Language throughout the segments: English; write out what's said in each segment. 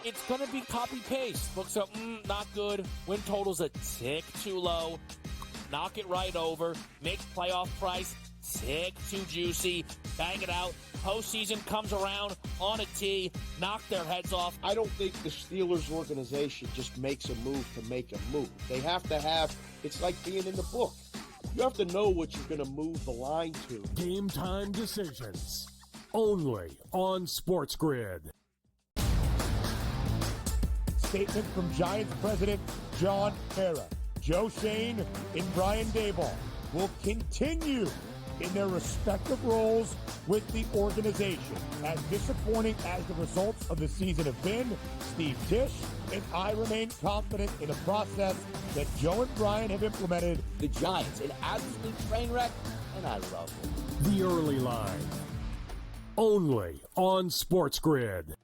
it's going to be copy-paste. Books up, not good. Win total's a tick too low. Knock it right over. Make playoff price tick too juicy. Bang it out. Postseason comes around on a tee. Knock their heads off. I don't think the Steelers organization just makes a move to make a move. They have to have, it's like being in the book. You have to know what you're going to move the line to. Game time decisions. Only on SportsGrid. Statement from Giants president John Mara. Joe Shane and Brian Daboll will continue in their respective roles with the organization. As disappointing as the results of the season have been, Steve Tisch and I remain confident in the process that Joe and Brian have implemented. The Giants, an absolute train wreck, and I love it. The early line. Only on SportsGrid.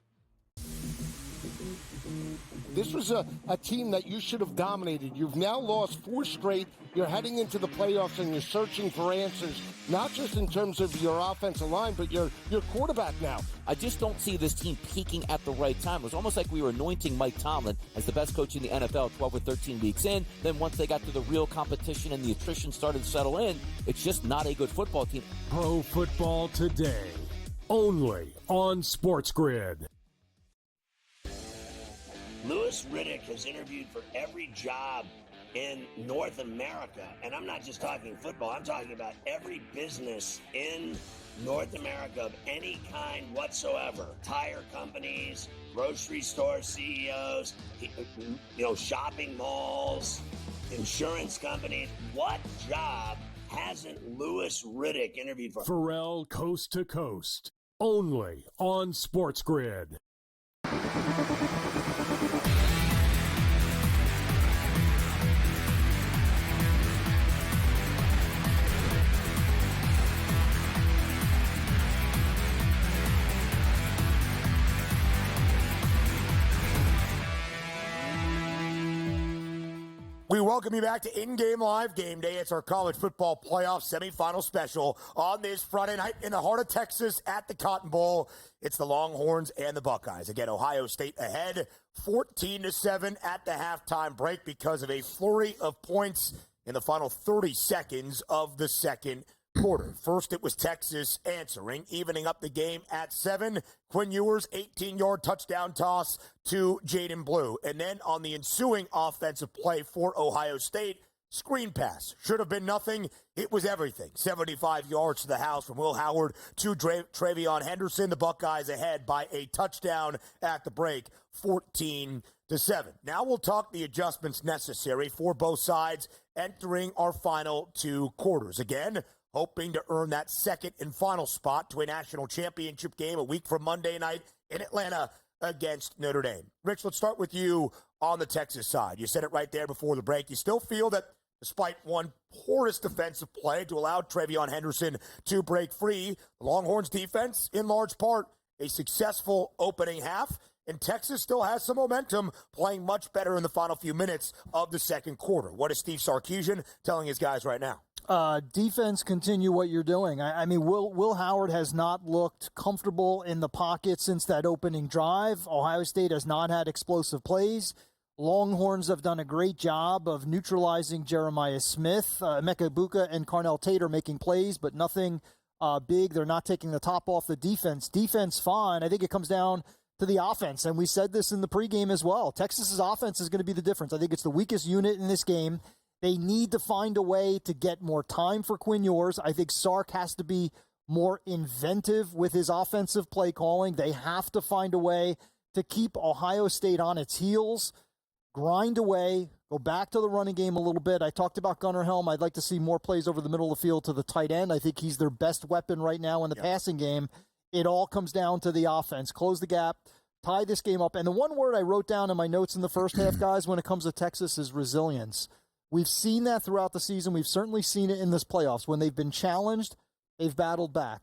This was a team that you should have dominated. You've now lost 4 straight. You're heading into the playoffs and you're searching for answers, not just in terms of your offensive line, but your quarterback now. I just don't see this team peaking at the right time. It was almost like we were anointing Mike Tomlin as the best coach in the NFL 12 or 13 weeks in. Then once they got to the real competition and the attrition started to settle in, it's just not a good football team. Pro Football Today. Only on SportsGrid. Louis Riddick has interviewed for every job in North America. And I'm not just talking football. I'm talking about every business in North America of any kind whatsoever. Tire companies, grocery store CEOs, shopping malls, insurance companies. What job hasn't Louis Riddick interviewed for? Pharrell Coast to Coast. Only on SportsGrid. We welcome you back to In-Game Live Game Day. It's our college football playoff semifinal special on this Friday night in the heart of Texas at the Cotton Bowl. It's the Longhorns and the Buckeyes. Again, Ohio State ahead 14-7 at the halftime break because of a flurry of points in the final 30 seconds of the second quarter. First, it was Texas answering, evening up the game at 7. Quinn Ewers, 18-yard touchdown toss to Jaden Blue. And then on the ensuing offensive play for Ohio State, screen pass. Should have been nothing. It was everything. 75 yards to the house from Will Howard to Travion Henderson. The Buckeyes ahead by a touchdown at the break, 14-7. Now we'll talk the adjustments necessary for both sides entering our final 2 quarters. Again, hoping to earn that second and final spot to a national championship game a week from Monday night in Atlanta against Notre Dame. Rich, let's start with you on the Texas side. You said it right there before the break. You still feel that despite one poorest defensive play to allow Travion Henderson to break free, the Longhorns defense, in large part, a successful opening half, and Texas still has some momentum, playing much better in the final few minutes of the second quarter. What is Steve Sarkisian telling his guys right now? Defense, continue what you're doing. I mean, Will Howard has not looked comfortable in the pocket since that opening drive. Ohio State has not had explosive plays. Longhorns have done a great job of neutralizing Jeremiah Smith. Emeka Egbuka and Carnell Tate are making plays, but nothing big. They're not taking the top off the defense. Defense, fine. I think it comes down to the offense, and we said this in the pregame as well. Texas's offense is going to be the difference. I think it's the weakest unit in this game. They need to find a way to get more time for Quinn Ewers. I think Sark has to be more inventive with his offensive play calling. They have to find a way to keep Ohio State on its heels, grind away, go back to the running game a little bit. I talked about Gunnar Helm. I'd like to see more plays over the middle of the field to the tight end. I think he's their best weapon right now in the passing game. It all comes down to the offense. Close the gap, tie this game up. And the one word I wrote down in my notes in the first half, guys, when it comes to Texas is resilience. We've seen that throughout the season. We've certainly seen it in this playoffs. When they've been challenged, they've battled back.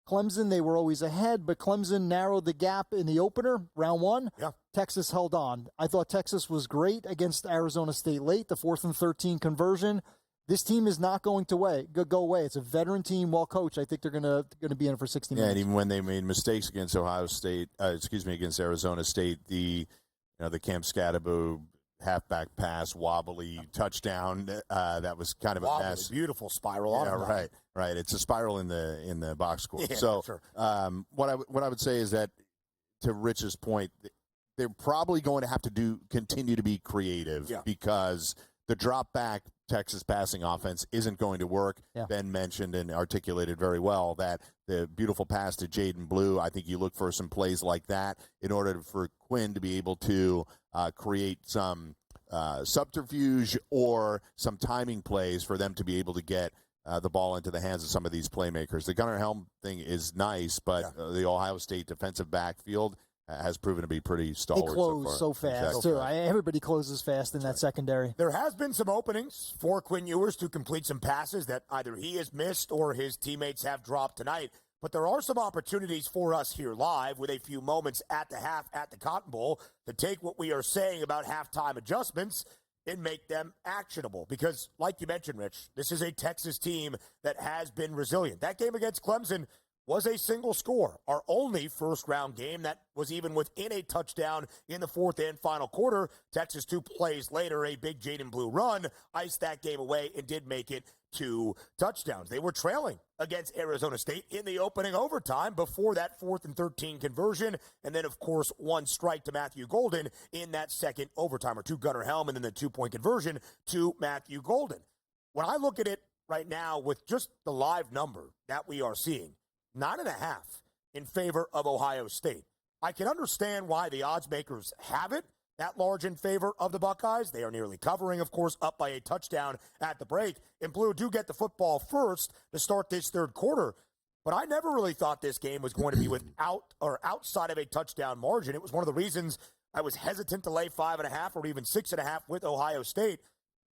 Clemson, they were always ahead, but Clemson narrowed the gap in the opener, round 1. Yeah. Texas held on. I thought Texas was great against Arizona State late, the 4th and 13 conversion. This team is not going to go away. It's a veteran team, well coached. I think they're going to be in it for 60 minutes. Yeah, and even when they made mistakes against against Arizona State, the the Camp Scadaboo halfback pass, wobbly touchdown. That was kind of a mess. Beautiful spiral. Yeah, right. It's a spiral in the box score. Yeah, so, sure. what I would say is that, to Rich's point, they're probably going to have to continue to be creative because the drop back Texas passing offense isn't going to work. Yeah. Ben mentioned and articulated very well that the beautiful pass to Jaden Blue, I think you look for some plays like that in order for Quinn to be able to create some subterfuge or some timing plays for them to be able to get the ball into the hands of some of these playmakers. The Gunnar Helm thing is nice, but the Ohio State defensive backfield has proven to be pretty stalwart. They close so fast, too. Everybody closes fast in that secondary. There has been some openings for Quinn Ewers to complete some passes that either he has missed or his teammates have dropped tonight. But there are some opportunities for us here live with a few moments at the half at the Cotton Bowl to take what we are saying about halftime adjustments and make them actionable. Because, like you mentioned, Rich, this is a Texas team that has been resilient. That game against Clemson was a single score, our only first-round game that was even within a touchdown in the fourth and final quarter. Texas, 2 plays later, a big Jaden Blue run, iced that game away and did make it 2 touchdowns. They were trailing against Arizona State in the opening overtime before that 4th and 13 conversion, and then, of course, 1 strike to Matthew Golden in that second overtime, or 2 Gunnar Helm, and then the 2-point conversion to Matthew Golden. When I look at it right now with just the live number that we are seeing, 9.5 in favor of Ohio State. I can understand why the odds makers have it that large in favor of the Buckeyes. They are nearly covering, of course, up by a touchdown at the break. And Blue do get the football first to start this third quarter. But I never really thought this game was going to be outside of a touchdown margin. It was one of the reasons I was hesitant to lay 5.5 or even 6.5 with Ohio State.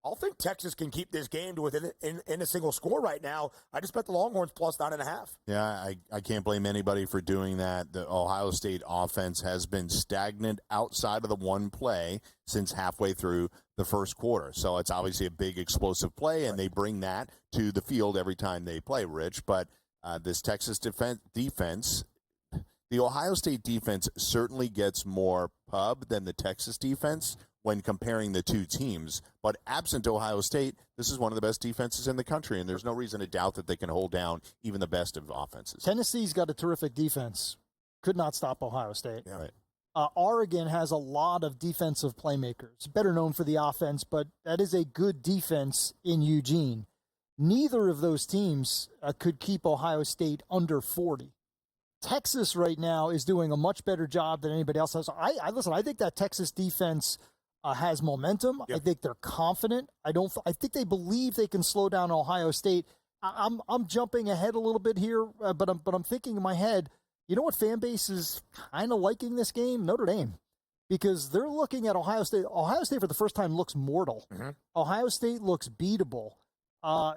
I think Texas can keep this game to within in a single score right now. I just bet the Longhorns plus 9.5. Yeah, I can't blame anybody for doing that. The Ohio State offense has been stagnant outside of the one play since halfway through the first quarter. So it's obviously a big explosive play, and they bring that to the field every time they play, Rich. But this Texas defense, the Ohio State defense certainly gets more pub than the Texas defense when comparing the two teams. But absent Ohio State, this is one of the best defenses in the country, and there's no reason to doubt that they can hold down even the best of offenses. Tennessee's got a terrific defense. Could not stop Ohio State. Yeah. Right. Oregon has a lot of defensive playmakers, better known for the offense, but that is a good defense in Eugene. Neither of those teams could keep Ohio State under 40. Texas right now is doing a much better job than anybody else has. I think that Texas defense has momentum. Yep. I think they're confident. I think they believe they can slow down Ohio State. I'm jumping ahead a little bit here, but I'm thinking in my head, you know what fan base is kind of liking this game? Notre Dame. Because they're looking at Ohio State. Ohio State for the first time looks mortal. Mm-hmm. Ohio State looks beatable.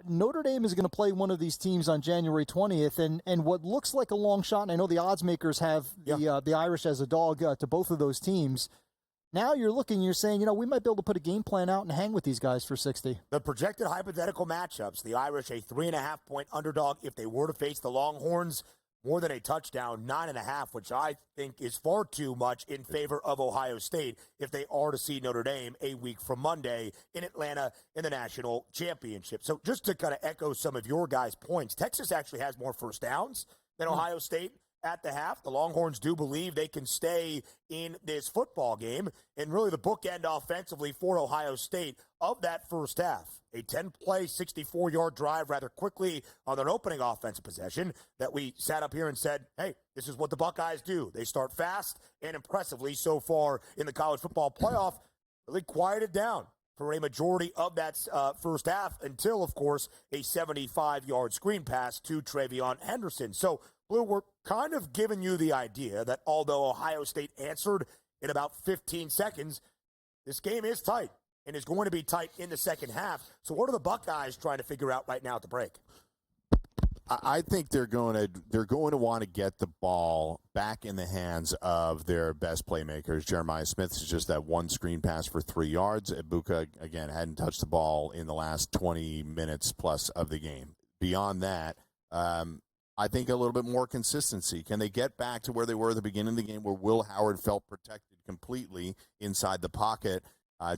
Notre Dame is going to play one of these teams on January 20th, and what looks like a long shot, and I know the odds makers have the Irish as a dog to both of those teams. Now you're saying, we might be able to put a game plan out and hang with these guys for 60. The projected hypothetical matchups, the Irish a 3.5-point underdog if they were to face the Longhorns, more than a touchdown, 9.5, which I think is far too much in favor of Ohio State if they are to see Notre Dame a week from Monday in Atlanta in the national championship. So just to kind of echo some of your guys' points, Texas actually has more first downs than Ohio State at the half. The Longhorns do believe they can stay in this football game, and really the bookend offensively for Ohio State of that first half. A 10-play, 64-yard drive rather quickly on their opening offensive possession that we sat up here and said, hey, this is what the Buckeyes do. They start fast and impressively so far in the college football playoff, really quieted down for a majority of that first half until, of course, a 75-yard screen pass to Travion Henderson. So, Blue, we're kind of giving you the idea that although Ohio State answered in about 15 seconds, this game is tight and is going to be tight in the second half. So what are the Buckeyes trying to figure out right now at the break? I think they're going to want to get the ball back in the hands of their best playmakers. Jeremiah Smith is just that one screen pass for 3 yards. Ibuka, again, hadn't touched the ball in the last 20 minutes plus of the game. Beyond that, I think a little bit more consistency. Can they get back to where they were at the beginning of the game where Will Howard felt protected completely inside the pocket?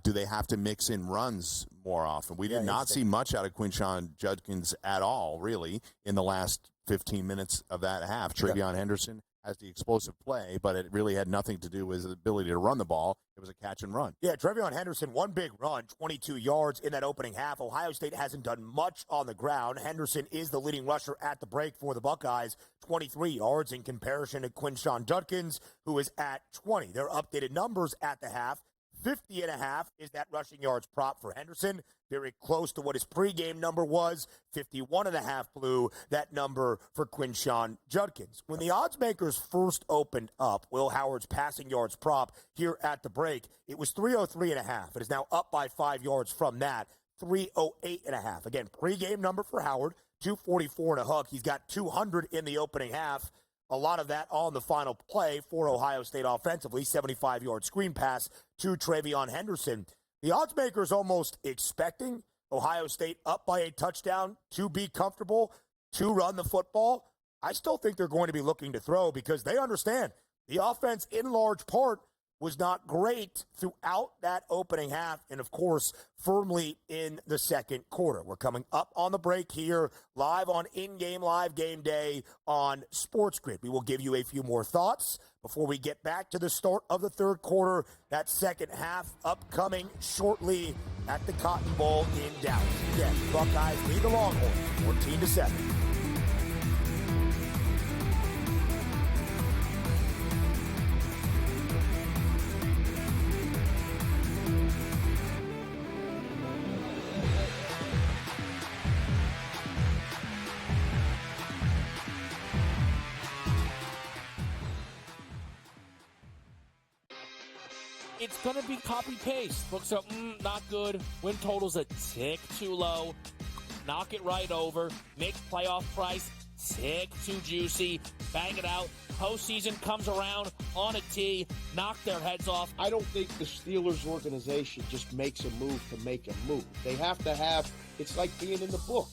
Do they have to mix in runs more often? We did not see much out of Quinshon Judkins at all, really, in the last 15 minutes of that half. Travion Henderson has the explosive play, but it really had nothing to do with his ability to run the ball. It was a catch and run. Yeah, Travion Henderson, one big run, 22 yards in that opening half. Ohio State hasn't done much on the ground. Henderson is the leading rusher at the break for the Buckeyes, 23 yards in comparison to Quinshon Judkins, who is at 20. Their updated numbers at the half, 50.5 is that rushing yards prop for Henderson. Very close to what his pregame number was. 51.5 Blue, that number for Quinshon Judkins. When the odds makers first opened up Will Howard's passing yards prop here at the break, it was 303.5. It is now up by 5 yards from that, 308.5. Again, pregame number for Howard, 244 and a hook. He's got 200 in the opening half. A lot of that on the final play for Ohio State offensively, 75-yard screen pass to Travion Henderson. The odds makers almost expecting Ohio State up by a touchdown to be comfortable, to run the football. I still think they're going to be looking to throw because they understand the offense in large part was not great throughout that opening half and, of course, firmly in the second quarter. We're coming up on the break here, live on In-Game Live Game Day on SportsGrid. We will give you a few more thoughts before we get back to the start of the third quarter. That second half upcoming shortly at the Cotton Bowl in Dallas. Again, Buckeyes lead the Longhorns 14-7. It's going to be copy-paste. Books are, not good. Win total's a tick too low. Knock it right over. Make playoff price tick too juicy. Bang it out. Postseason comes around on a tee. Knock their heads off. I don't think the Steelers organization just makes a move to make a move. They have to have, it's like being in the book.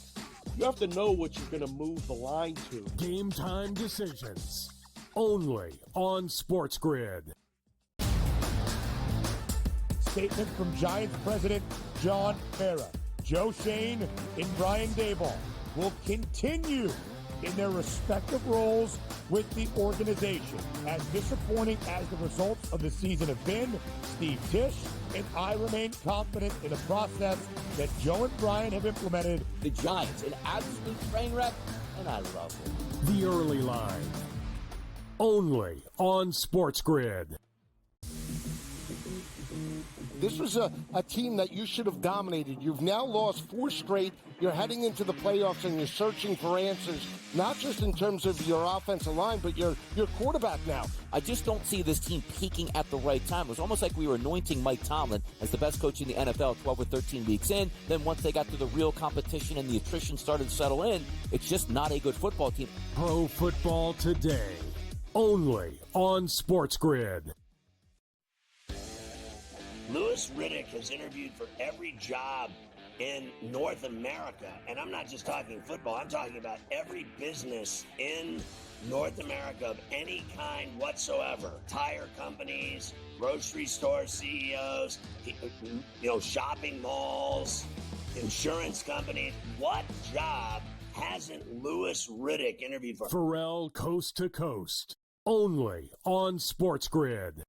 You have to know what you're going to move the line to. Game time decisions. Only on SportsGrid. Statement from Giants president John Mara. Joe Shane and Brian Daboll will continue in their respective roles with the organization. As disappointing as the results of the season have been, Steve Tisch and I remain confident in the process that Joe and Brian have implemented. The Giants, an absolute train wreck, and I love it. The early line. Only on SportsGrid. This was a team that you should have dominated. You've now lost 4 straight. You're heading into the playoffs, and you're searching for answers, not just in terms of your offensive line, but your quarterback now. I just don't see this team peaking at the right time. It was almost like we were anointing Mike Tomlin as the best coach in the NFL 12 or 13 weeks in. Then once they got to the real competition and the attrition started to settle in, it's just not a good football team. Pro Football Today. Only on SportsGrid. Louis Riddick has interviewed for every job in North America. And I'm not just talking football. I'm talking about every business in North America of any kind whatsoever. Tire companies, grocery store CEOs, shopping malls, insurance companies. What job hasn't Louis Riddick interviewed for? Pharrell Coast to Coast. Only on SportsGrid.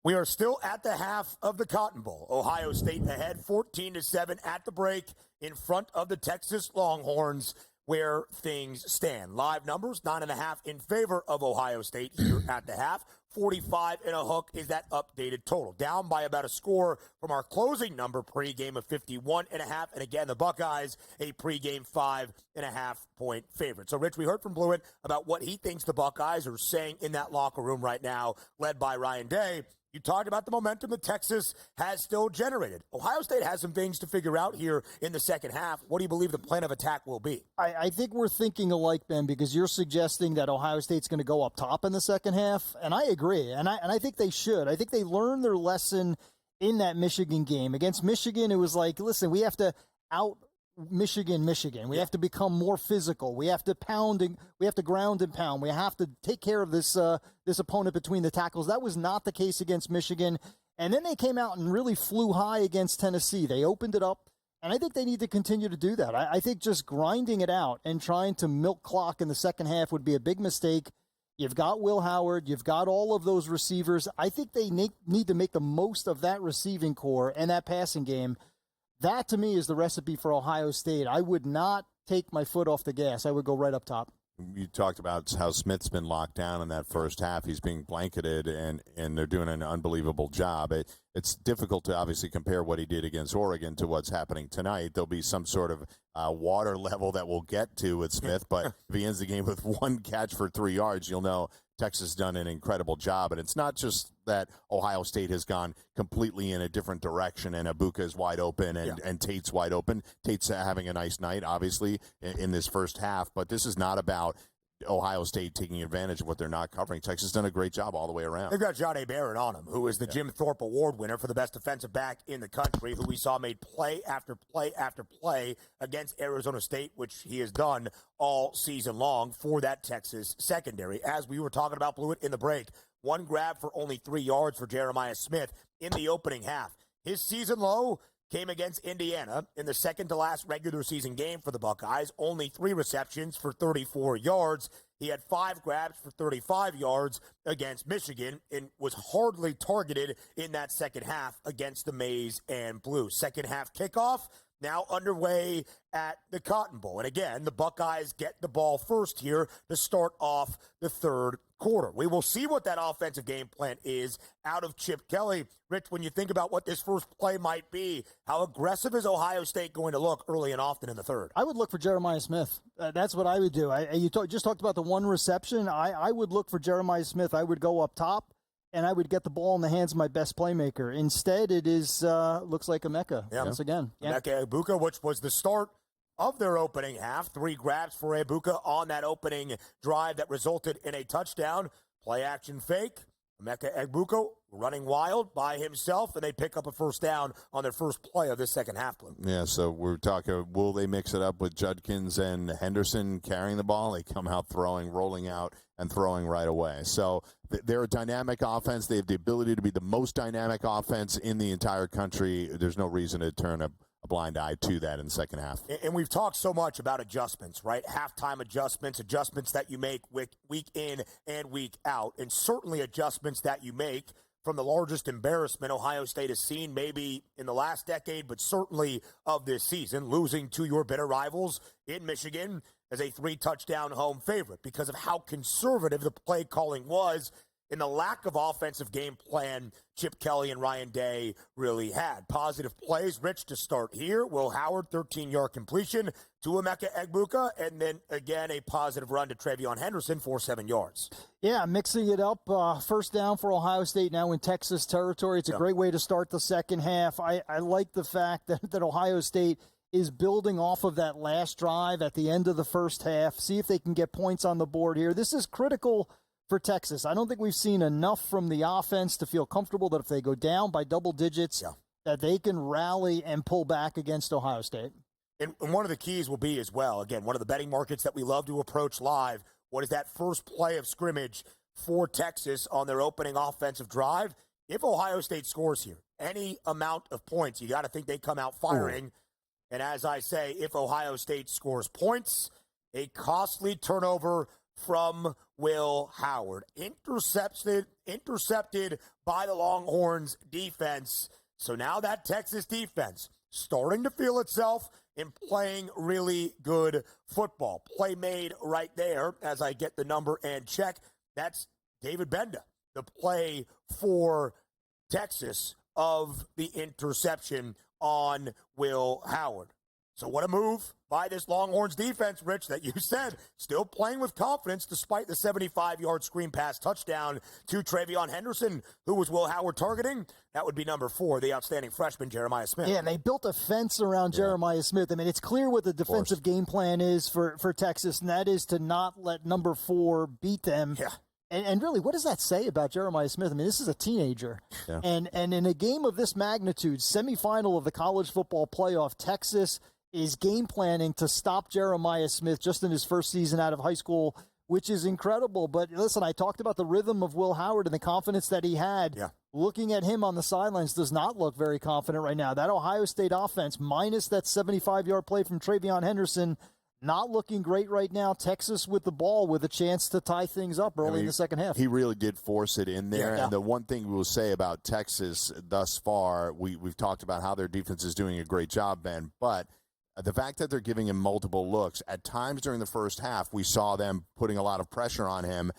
We are still at the half of the Cotton Bowl. Ohio State ahead 14-7 at the break in front of the Texas Longhorns, where things stand. Live numbers, 9.5 in favor of Ohio State here at the half. 45 and a hook is that updated total. Down by about a score from our closing number pregame of 51.5. And again, the Buckeyes, a pregame 5.5 point favorite. So, Rich, we heard from Blewitt about what he thinks the Buckeyes are saying in that locker room right now, led by Ryan Day. You talked about the momentum that Texas has still generated. Ohio State has some things to figure out here in the second half. What do you believe the plan of attack will be? I think we're thinking alike, Ben, because you're suggesting that Ohio State's going to go up top in the second half, and I agree. And I think they should. I think they learned their lesson in that Michigan game. Against Michigan, it was like, listen, we have to out Michigan. We have to become more physical. We have to ground and pound. We have to take care of this opponent between the tackles. That was not the case against Michigan. And then they came out and really flew high against Tennessee. They opened it up, and I think they need to continue to do that. I think just grinding it out and trying to milk clock in the second half would be a big mistake. You've got Will Howard. You've got all of those receivers. I think they need to make the most of that receiving core and that passing game. That, to me, is the recipe for Ohio State. I would not take my foot off the gas. I would go right up top. You talked about how Smith's been locked down in that first half. He's being blanketed, and they're doing an unbelievable job. It's difficult to obviously compare what he did against Oregon to what's happening tonight. There'll be some sort of water level that we'll get to with Smith, but if he ends the game with one catch for 3 yards, you'll know Texas has done an incredible job. And it's not just that Ohio State has gone completely in a different direction and Ibuka is wide open and Tate's wide open. Tate's having a nice night, obviously, in this first half. But this is not about Ohio State taking advantage of what they're not covering. Texas has done a great job all the way around. They've got Johnny Barrett on him, who is the Jim Thorpe Award winner for the best defensive back in the country, who we saw made play after play after play against Arizona State, which he has done all season long for that Texas secondary. As we were talking about Blewitt in the break, one grab for only 3 yards for Jeremiah Smith in the opening half. His season low came against Indiana in the second-to-last regular season game for the Buckeyes. Only 3 receptions for 34 yards. He had 5 grabs for 35 yards against Michigan and was hardly targeted in that second half against the Maize and Blue. Second half kickoff now underway at the Cotton Bowl. And again, the Buckeyes get the ball first here to start off the third quarter. We will see what that offensive game plan is out of Chip Kelly. Rich, when you think about what this first play might be, how aggressive is Ohio State going to look early and often in the third? I would look for Jeremiah Smith. That's what I would do. You just talked about the one reception. I would look for Jeremiah Smith. I would go up top, and I would get the ball in the hands of my best playmaker. Instead, it is looks like Emeka once again. Emeka Egbuka, which was the start of their opening half. 3 grabs for Egbuka on that opening drive that resulted in a touchdown. Play action fake. Emeka Egbuka running wild by himself, and they pick up a first down on their first play of this second half. Yeah, so we're talking, will they mix it up with Judkins and Henderson carrying the ball? They come out throwing, rolling out, and throwing right away. So they're a dynamic offense. They have the ability to be the most dynamic offense in the entire country. There's no reason to turn a blind eye to that in the second half. And we've talked so much about adjustments, right? Halftime adjustments that you make week in and week out, and certainly adjustments that you make from the largest embarrassment Ohio State has seen maybe in the last decade, but certainly of this season, losing to your bitter rivals in Michigan as a 3-touchdown home favorite because of how conservative the play calling was in the lack of offensive game plan Chip Kelly and Ryan Day really had. Positive plays, Rich, to start here. Will Howard, 13-yard completion to Emeka Egbuka, and then again a positive run to Travion Henderson for 7 yards. Yeah, mixing it up. First down for Ohio State now in Texas territory. It's a great way to start the second half. I like the fact that Ohio State is building off of that last drive at the end of the first half. See if they can get points on the board here. This is critical for Texas. I don't think we've seen enough from the offense to feel comfortable that if they go down by double digits, that they can rally and pull back against Ohio State. And one of the keys will be as well, again, one of the betting markets that we love to approach live, what is that first play of scrimmage for Texas on their opening offensive drive? If Ohio State scores here, any amount of points, you got to think they come out firing. And as I say, if Ohio State scores points, a costly turnover from Will Howard. Intercepted by the Longhorns defense. So now that Texas defense starting to feel itself and playing really good football. Play made right there as I get the number and check. That's David Benda, the play for Texas of the interception on Will Howard. So what a move by by this Longhorns defense, Rich, that you said still playing with confidence despite the 75-yard screen pass touchdown to Travion Henderson. Who was Will Howard targeting? That would be number 4, the outstanding freshman, Jeremiah Smith. Yeah, and they built a fence around Jeremiah Smith. I mean, it's clear what the defensive game plan is for Texas, and that is to not let number 4 beat them. Yeah. And really, what does that say about Jeremiah Smith? I mean, this is a teenager. Yeah. And in a game of this magnitude, semifinal of the college football playoff, Texas is game planning to stop Jeremiah Smith just in his first season out of high school, which is incredible. But listen, I talked about the rhythm of Will Howard and the confidence that he had. Yeah. Looking at him on the sidelines does not look very confident right now. That Ohio State offense, minus that 75-yard play from Travion Henderson, not looking great right now. Texas with the ball with a chance to tie things up early in the second half. He really did force it in there. Yeah. And the one thing we will say about Texas thus far, we've talked about how their defense is doing a great job, Ben, but the fact that they're giving him multiple looks, at times during the first half, we saw them putting a lot of pressure on him.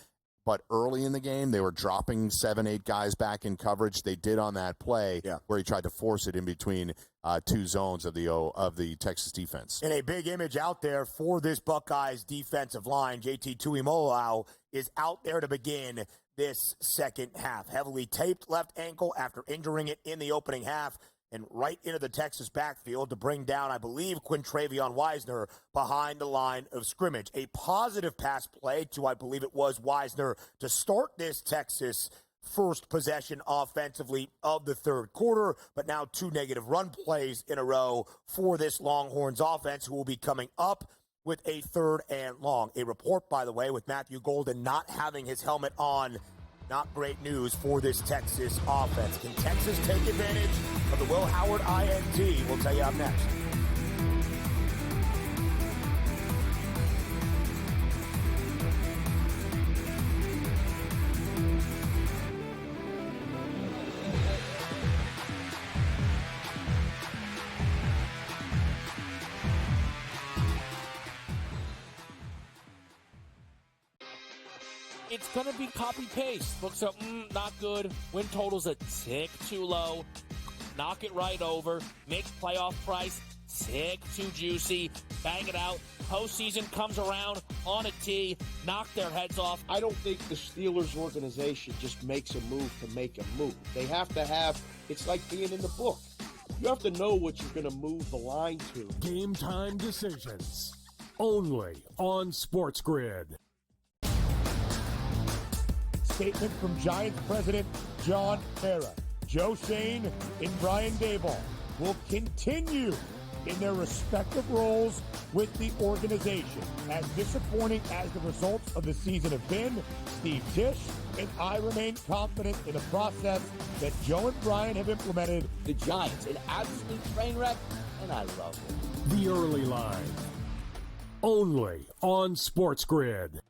But early in the game, they were dropping 7-8 guys back in coverage. They did on that play where he tried to force it in between two zones of the Texas defense. And a big image out there for this Buckeyes defensive line. JT Tuimoloau is out there to begin this second half. Heavily taped left ankle after injuring it in the opening half, and right into the Texas backfield to bring down, I believe, Quintravion Wisner behind the line of scrimmage. A positive pass play to, I believe it was Wisner, to start this Texas first possession offensively of the third quarter, but now 2 negative run plays in a row for this Longhorns offense, who will be coming up with a 3rd and long. A report, by the way, with Matthew Golden not having his helmet on. Not great news for this Texas offense. Can Texas take advantage of the Will Howard INT? We'll tell you up next. It's going to be copy-paste. Books up, not good. Win total's a tick too low. Knock it right over. Makes playoff price tick too juicy. Bang it out. Postseason comes around on a tee. Knock their heads off. I don't think the Steelers organization just makes a move to make a move. They have to have, it's like being in the book. You have to know what you're going to move the line to. Game time decisions. Only on SportsGrid. Statement from Giants president John Mara. Joe Shane and Brian Daboll will continue in their respective roles with the organization. As disappointing as the results of the season have been, Steve Tisch and I remain confident in the process that Joe and Brian have implemented. The Giants, an absolute train wreck, and I love it. The early line. Only on SportsGrid.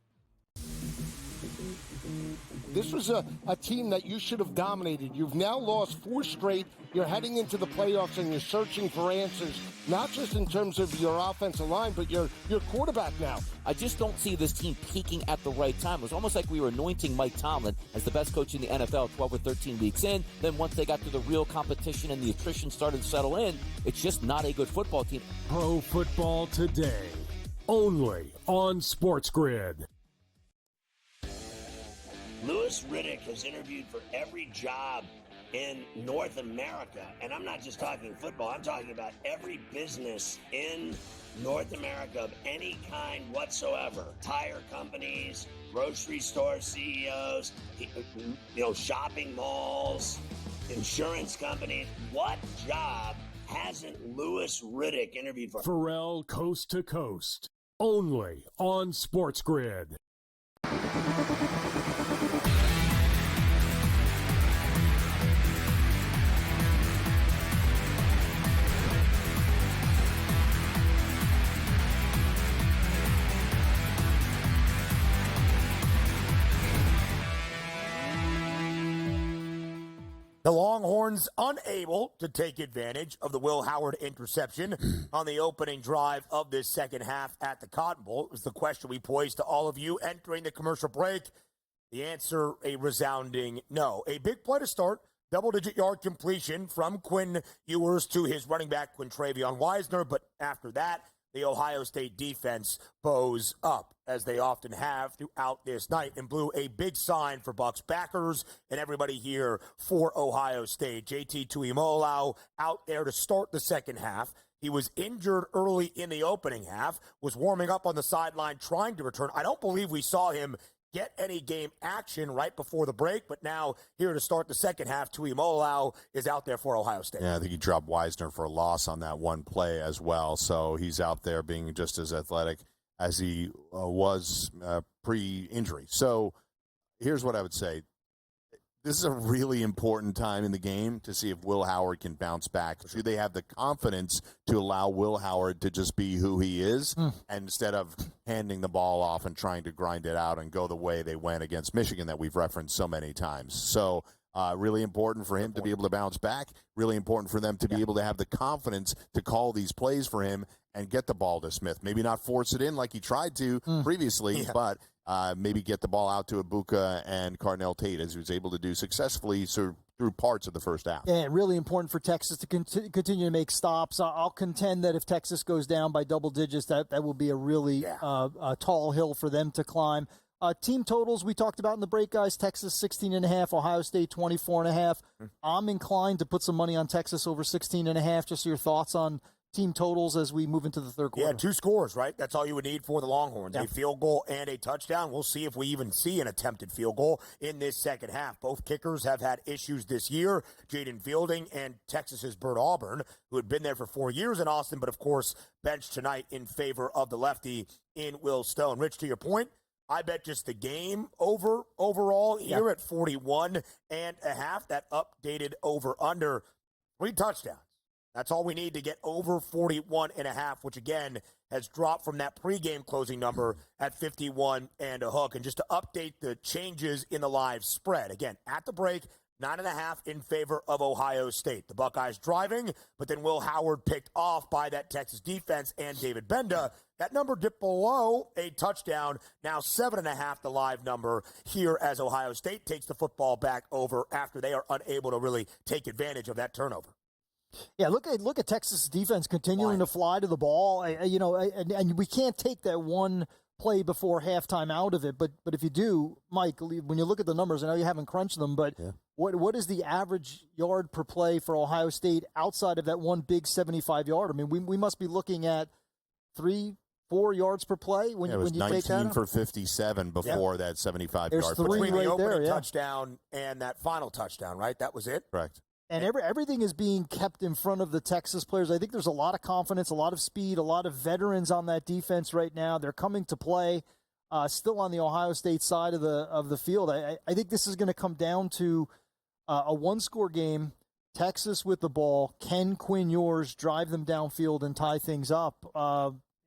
This was a team that you should have dominated. You've now lost 4 straight. You're heading into the playoffs and you're searching for answers, not just in terms of your offensive line, but your quarterback now. I just don't see this team peaking at the right time. It was almost like we were anointing Mike Tomlin as the best coach in the NFL 12 or 13 weeks in. Then once they got to the real competition and the attrition started to settle in, it's just not a good football team. Pro Football Today. Only on SportsGrid. Louis Riddick has interviewed for every job in North America. And I'm not just talking football. I'm talking about every business in North America of any kind whatsoever. Tire companies, grocery store CEOs, shopping malls, insurance companies. What job hasn't Louis Riddick interviewed for? Pharrell Coast to Coast. Only on SportsGrid. The Longhorns unable to take advantage of the Will Howard interception on the opening drive of this second half at the Cotton Bowl. It was the question we posed to all of you entering the commercial break. The answer, a resounding no. A big play to start. Double-digit yard completion from Quinn Ewers to his running back, Quintravion Wisner. But after that, the Ohio State defense bows up, as they often have throughout this night, and blew a big sign for Bucs backers and everybody here for Ohio State. JT Tuimoloau out there to start the second half. He was injured early in the opening half, was warming up on the sideline trying to return. I don't believe we saw him get any game action right before the break, but now here to start the second half, Tuimoloau is out there for Ohio State. Yeah, I think he dropped Wisner for a loss on that one play as well, so he's out there being just as athletic as he was pre-injury. So here's what I would say. This is a really important time in the game to see if Will Howard can bounce back. Do they have the confidence to allow Will Howard to just be who he is and instead of handing the ball off and trying to grind it out and go the way they went against Michigan that we've referenced so many times? So really important for him to be able to bounce back, really important for them to be able to have the confidence to call these plays for him and get the ball to Smith. Maybe not force it in like he tried to previously, but maybe get the ball out to Ibuka and Carnell Tate, as he was able to do successfully through parts of the first half. Yeah, really important for Texas to continue to make stops. I'll contend that if Texas goes down by double digits, that will be a really tall hill for them to climb. Team totals we talked about in the break, guys. Texas 16.5, Ohio State 24.5. I'm inclined to put some money on Texas over 16.5. Just your thoughts on team totals as we move into the third quarter. Yeah, 2 scores, right? That's all you would need for the Longhorns. Yeah. A field goal and a touchdown. We'll see if we even see an attempted field goal in this second half. Both kickers have had issues this year. Jaden Fielding and Texas's Bert Auburn, who had been there for 4 years in Austin, but of course benched tonight in favor of the lefty in Will Stone. Rich, to your point, I bet just the game overall here at 41.5, that updated over-under 3 touchdowns. That's all we need to get over 41.5, which, again, has dropped from that pregame closing number at 51 and a hook. And just to update the changes in the live spread, again, at the break, 9.5 in favor of Ohio State. The Buckeyes driving, but then Will Howard picked off by that Texas defense and David Benda. That number dipped below a touchdown. Now 7.5 the live number here as Ohio State takes the football back over after they are unable to really take advantage of that turnover. Yeah, look at Texas defense continuing to fly to the ball. And we can't take that one play before halftime out of it. But if you do, Mike, when you look at the numbers, I know you haven't crunched them, but what is the average yard per play for Ohio State outside of that one big 75-yard? I mean, we must be looking at 3-4 yards per play when you take that. It was 19 for 57 before that 75-yard play. There's 3 Between right the opening there, touchdown and that final touchdown, right? That was it? Correct. And everything is being kept in front of the Texas players. I think there's a lot of confidence, a lot of speed, a lot of veterans on that defense right now. They're coming to play still on the Ohio State side of the field. I think this is going to come down to a one-score game. Texas with the ball. Can Quinn Ewers drive them downfield and tie things up?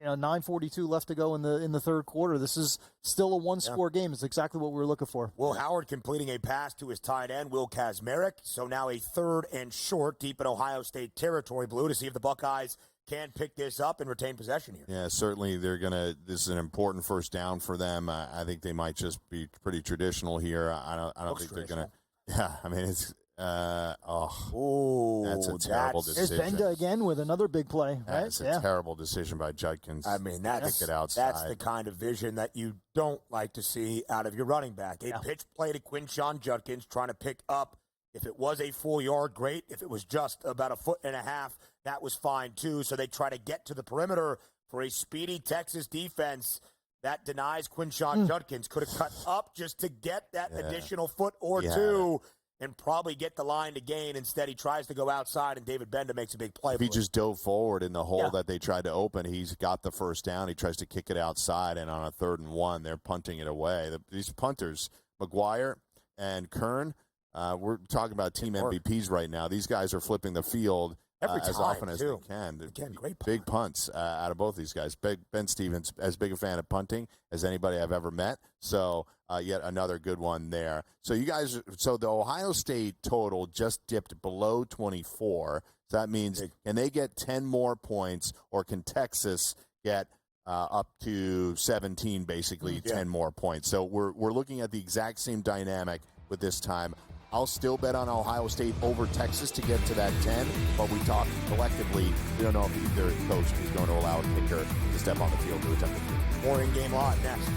9:42 left to go in the third quarter. This is still a one-score game. It's exactly what we were looking for. Will Howard completing a pass to his tight end, Will Kazmarek. So now a 3rd and short deep in Ohio State territory, Blue, to see if the Buckeyes can pick this up and retain possession here. Yeah, certainly this is an important first down for them. I think they might just be pretty traditional here. I don't think they're going to. Yeah, I mean, it's. That's a terrible decision. There's Benda again with another big play, right? That's a terrible decision by Judkins. I mean, that's the kind of vision that you don't like to see out of your running back. A pitch play to Quinshon Judkins trying to pick up. If it was a full yard, great. If it was just about 1.5 feet, that was fine too. So they try to get to the perimeter for a speedy Texas defense that denies Quinshon Judkins. Could have cut up just to get that additional foot or two and probably get the line to gain. Instead, he tries to go outside, and David Benda makes a big play. If he just dove forward in the hole that they tried to open, he's got the first down. He tries to kick it outside, and on a 3rd and 1, they're punting it away. These punters, McGuire and Kern, we're talking about team MVPs right now. These guys are flipping the field as often as they can. Again, great big punts out of both these guys. Ben Stevens, as big a fan of punting as anybody I've ever met. So yet another good one there. So the Ohio State total just dipped below 24. So that means can they get 10 more points, or can Texas get up to 17, basically 10 more points? So we're looking at the exact same dynamic with this time. I'll still bet on Ohio State over Texas to get to that 10, but we talk collectively, we don't know if either coach is going to allow a kicker to step on the field to attempt the field. More in-game live next.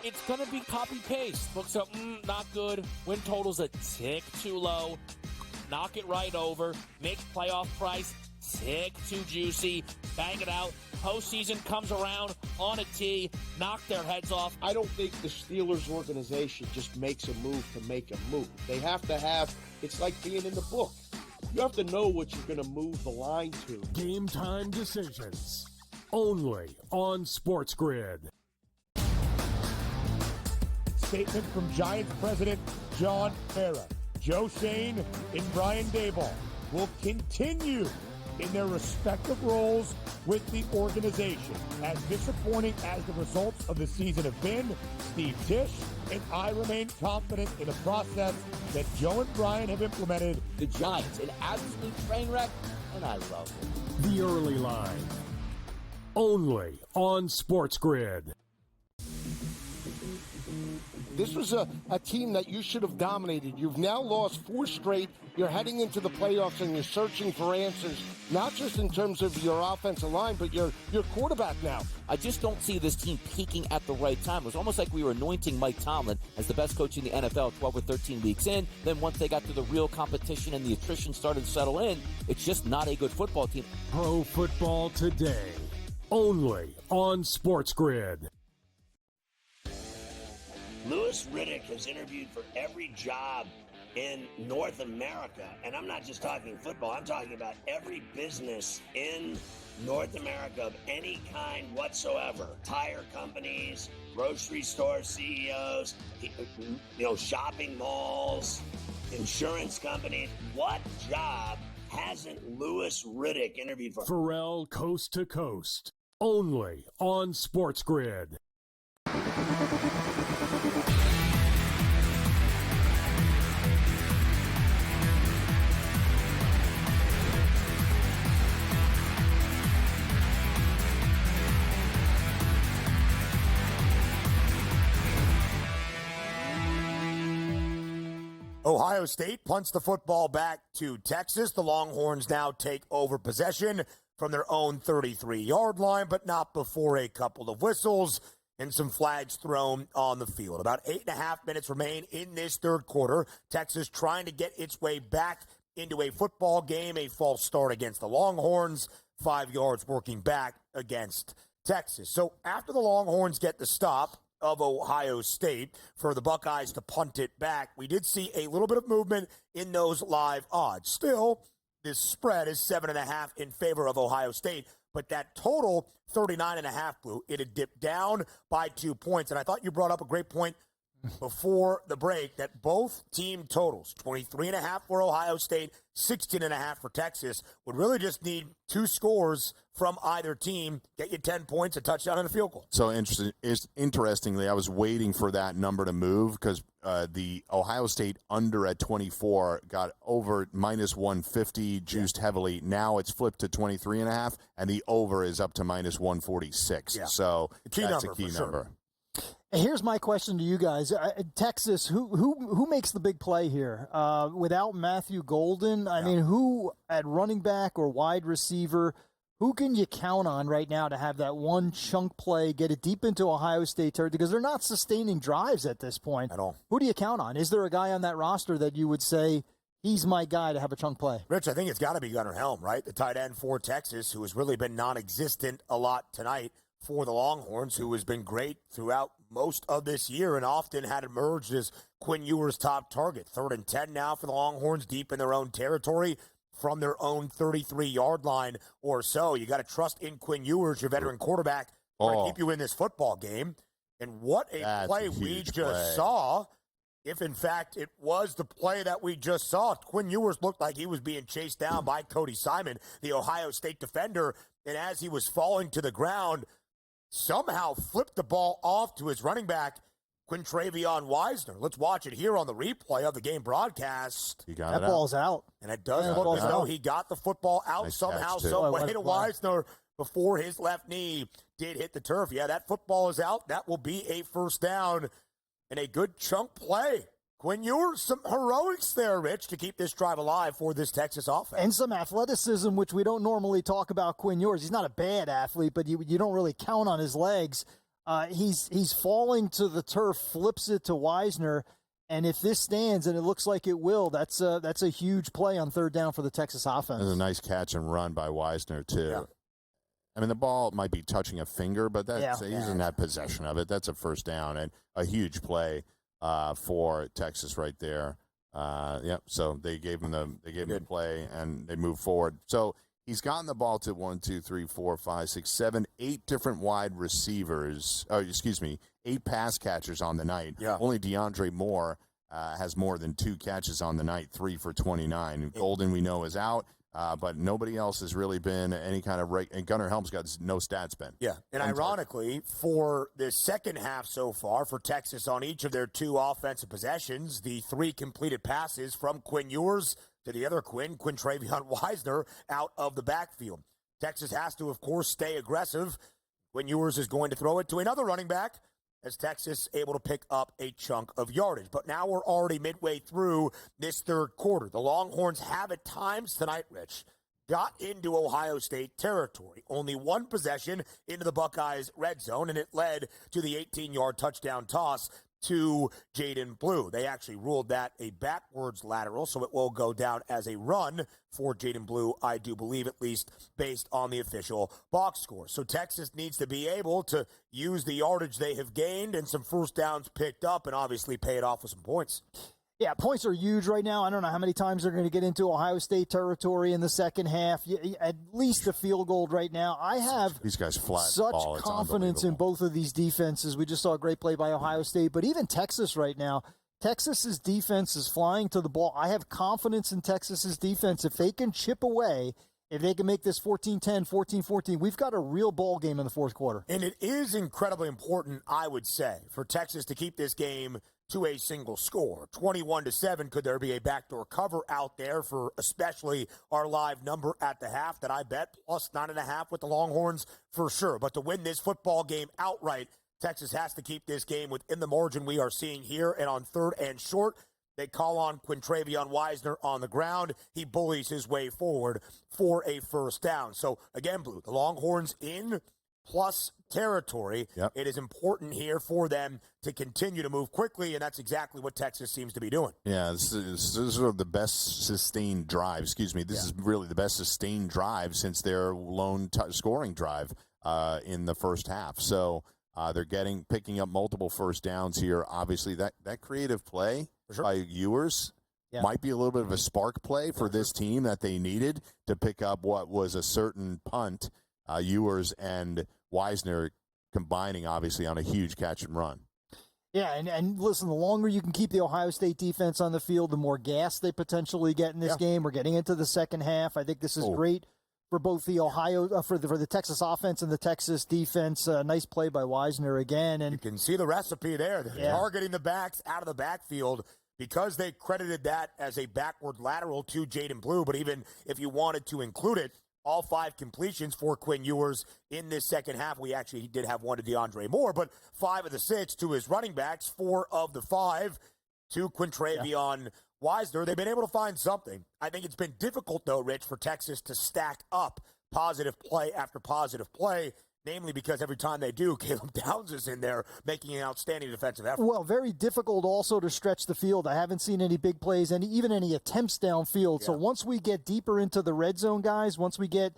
It's going to be copy-paste. Books up, not good. Win total's a tick too low. Knock it right over. Make playoff price tick too juicy. Bang it out. Postseason comes around on a tee. Knock their heads off. I don't think the Steelers organization just makes a move to make a move. They have to have, it's like being in the book. You have to know what you're going to move the line to. Game time decisions. Only on SportsGrid. Statement from Giants president John Mara. Joe Shane and Brian Daboll will continue in their respective roles with the organization. As disappointing as the results of the season have been, Steve Tisch and I remain confident in the process that Joe and Brian have implemented. The Giants, an absolute train wreck, and I love it. The early line. Only on SportsGrid. This was a team that you should have dominated. You've now lost 4 straight. You're heading into the playoffs and you're searching for answers, not just in terms of your offensive line, but your quarterback now. I just don't see this team peaking at the right time. It was almost like we were anointing Mike Tomlin as the best coach in the NFL 12 or 13 weeks in. Then once they got to the real competition and the attrition started to settle in, it's just not a good football team. Pro Football Today. Only on SportsGrid. Louis Riddick has interviewed for every job in North America. And I'm not just talking football. I'm talking about every business in North America of any kind whatsoever. Tire companies, grocery store CEOs, shopping malls, insurance companies. What job hasn't Louis Riddick interviewed for? Pharrell Coast to Coast. Only on SportsGrid. Ohio State punts the football back to Texas. The Longhorns now take over possession from their own 33-yard line, but not before a couple of whistles and some flags thrown on the field. About 8.5 minutes remain in this third quarter. Texas trying to get its way back into a football game, a false start against the Longhorns, 5 yards working back against Texas. So after the Longhorns get the stop of Ohio State for the Buckeyes to punt it back, we did see a little bit of movement in those live odds. Still, this spread is 7.5 in favor of Ohio State, but that total 39.5, Blue, it had dipped down by 2 points. And I thought you brought up a great point before the break that both team totals, 23.5 for Ohio State, 16.5 for Texas, would really just need 2 scores from either team, get you 10 points, a touchdown, and a field goal. So interestingly, I was waiting for that number to move because the Ohio State under at 24 got over minus 150, juiced heavily. Now it's flipped to 23.5, and the over is up to minus 146. Yeah. So that's a key number. Here's my question to you guys. Texas, who makes the big play here? Without Matthew Golden, I mean, who at running back or wide receiver, who can you count on right now to have that one chunk play, get it deep into Ohio State territory? Because they're not sustaining drives at this point. At all. Who do you count on? Is there a guy on that roster that you would say, he's my guy to have a chunk play? Rich, I think it's got to be Gunnar Helm, right? The tight end for Texas, who has really been non-existent a lot tonight for the Longhorns, who has been great throughout most of this year and often had emerged as Quinn Ewers' top target. 3rd and 10 now for the Longhorns, deep in their own territory from their own 33-yard line or so. You got to trust in Quinn Ewers, your veteran quarterback, to keep you in this football game. And what a play we just saw. If, in fact, it was the play that we just saw, Quinn Ewers looked like he was being chased down by Cody Simon, the Ohio State defender, and as he was falling to the ground, somehow flipped the ball off to his running back Quintravion Wisner. Let's watch it here on the replay of the game broadcast. He got That it ball's out. And it does look as though he got the football out Nice somehow, catch, too. some Oh, way it to went flat. Wisner before his left knee did hit the turf. Yeah, that football is out. That will be a first down and a good chunk play. Quinn Ewers, some heroics there, Rich, to keep this drive alive for this Texas offense. And some athleticism, which we don't normally talk about Quinn Ewers. He's not a bad athlete, but you don't really count on his legs. He's falling to the turf, flips it to Wisner, and if this stands, and it looks like it will, that's a huge play on third down for the Texas offense. It was a nice catch and run by Wisner, too. Yeah. I mean, the ball might be touching a finger, but he Yeah. doesn't have possession of it. That's a first down and a huge play for Texas right there. So they gave him the play, and they moved forward. So he's gotten the ball to 1, 2, 3, 4, 5, 6, 7, 8 different wide receivers. 8 pass catchers on the night. Yeah. Only DeAndre Moore has more than 2 catches on the night, 3 for 29. Golden, we know, is out. But nobody else has really been any kind of and Gunnar Helm's got no stats been. Yeah, and ironically, for the second half so far for Texas on each of their 2 offensive possessions, the 3 completed passes from Quinn Ewers to the other Quintravion Wisner, out of the backfield. Texas has to, of course, stay aggressive. Quinn Ewers is going to throw it to another running back, as Texas able to pick up a chunk of yardage. But now we're already midway through this third quarter. The Longhorns have at times tonight, Rich, got into Ohio State territory. Only 1 possession into the Buckeyes' red zone, and it led to the 18-yard touchdown toss to Jaden Blue. They actually ruled that a backwards lateral, so it will go down as a run for Jaden Blue, I do believe, at least based on the official box score. So Texas needs to be able to use the yardage they have gained and some first downs picked up and obviously pay it off with some points. Yeah, points are huge right now. I don't know how many times they're going to get into Ohio State territory in the second half. At least a field goal right now. I have These guys flat such ball. It's confidence in both of these defenses. We just saw a great play by Ohio State, but even Texas right now, Texas's defense is flying to the ball. I have confidence in Texas's defense. If they can chip away, if they can make this 14-10, 14-14, we've got a real ball game in the fourth quarter. And it is incredibly important, I would say, for Texas to keep this game to a single score. 21-7, could there be a backdoor cover out there for especially our live number at the half that I bet plus 9.5 with the Longhorns for sure. But to win this football game outright, Texas has to keep this game within the margin we are seeing here. And on third and short, they call on Quintravion Wisner on the ground. He bullies his way forward for a first down. So again, Blue, the Longhorns in plus territory. Yep. It is important here for them to continue to move quickly, and that's exactly what Texas seems to be doing. Yeah, this is sort of the best sustained drive. This is really the best sustained drive since their lone scoring drive in the first half. So they're picking up multiple first downs here. Obviously, that creative play by Ewers might be a little bit of a spark play for this team that they needed to pick up what was a certain punt. Ewers and Wisner combining, obviously, on a huge catch and run. Yeah, and listen, the longer you can keep the Ohio State defense on the field, the more gas they potentially get in this game. We're getting into the second half. I think this is great for both the for the Texas offense and the Texas defense. Nice play by Wisner again. And you can see the recipe there. They're targeting the backs out of the backfield because they credited that as a backward lateral to Jaden Blue. But even if you wanted to include it, all 5 completions for Quinn Ewers in this second half. He did have 1 to DeAndre Moore, but 5 of the 6 to his running backs, 4 of the 5 to Quintravion Wisner. They've been able to find something. I think it's been difficult, though, Rich, for Texas to stack up positive play after positive play, namely because every time they do, Caleb Downs is in there making an outstanding defensive effort. Well, very difficult also to stretch the field. I haven't seen any big plays, even any attempts downfield. So once we get deeper into the red zone, guys, once we get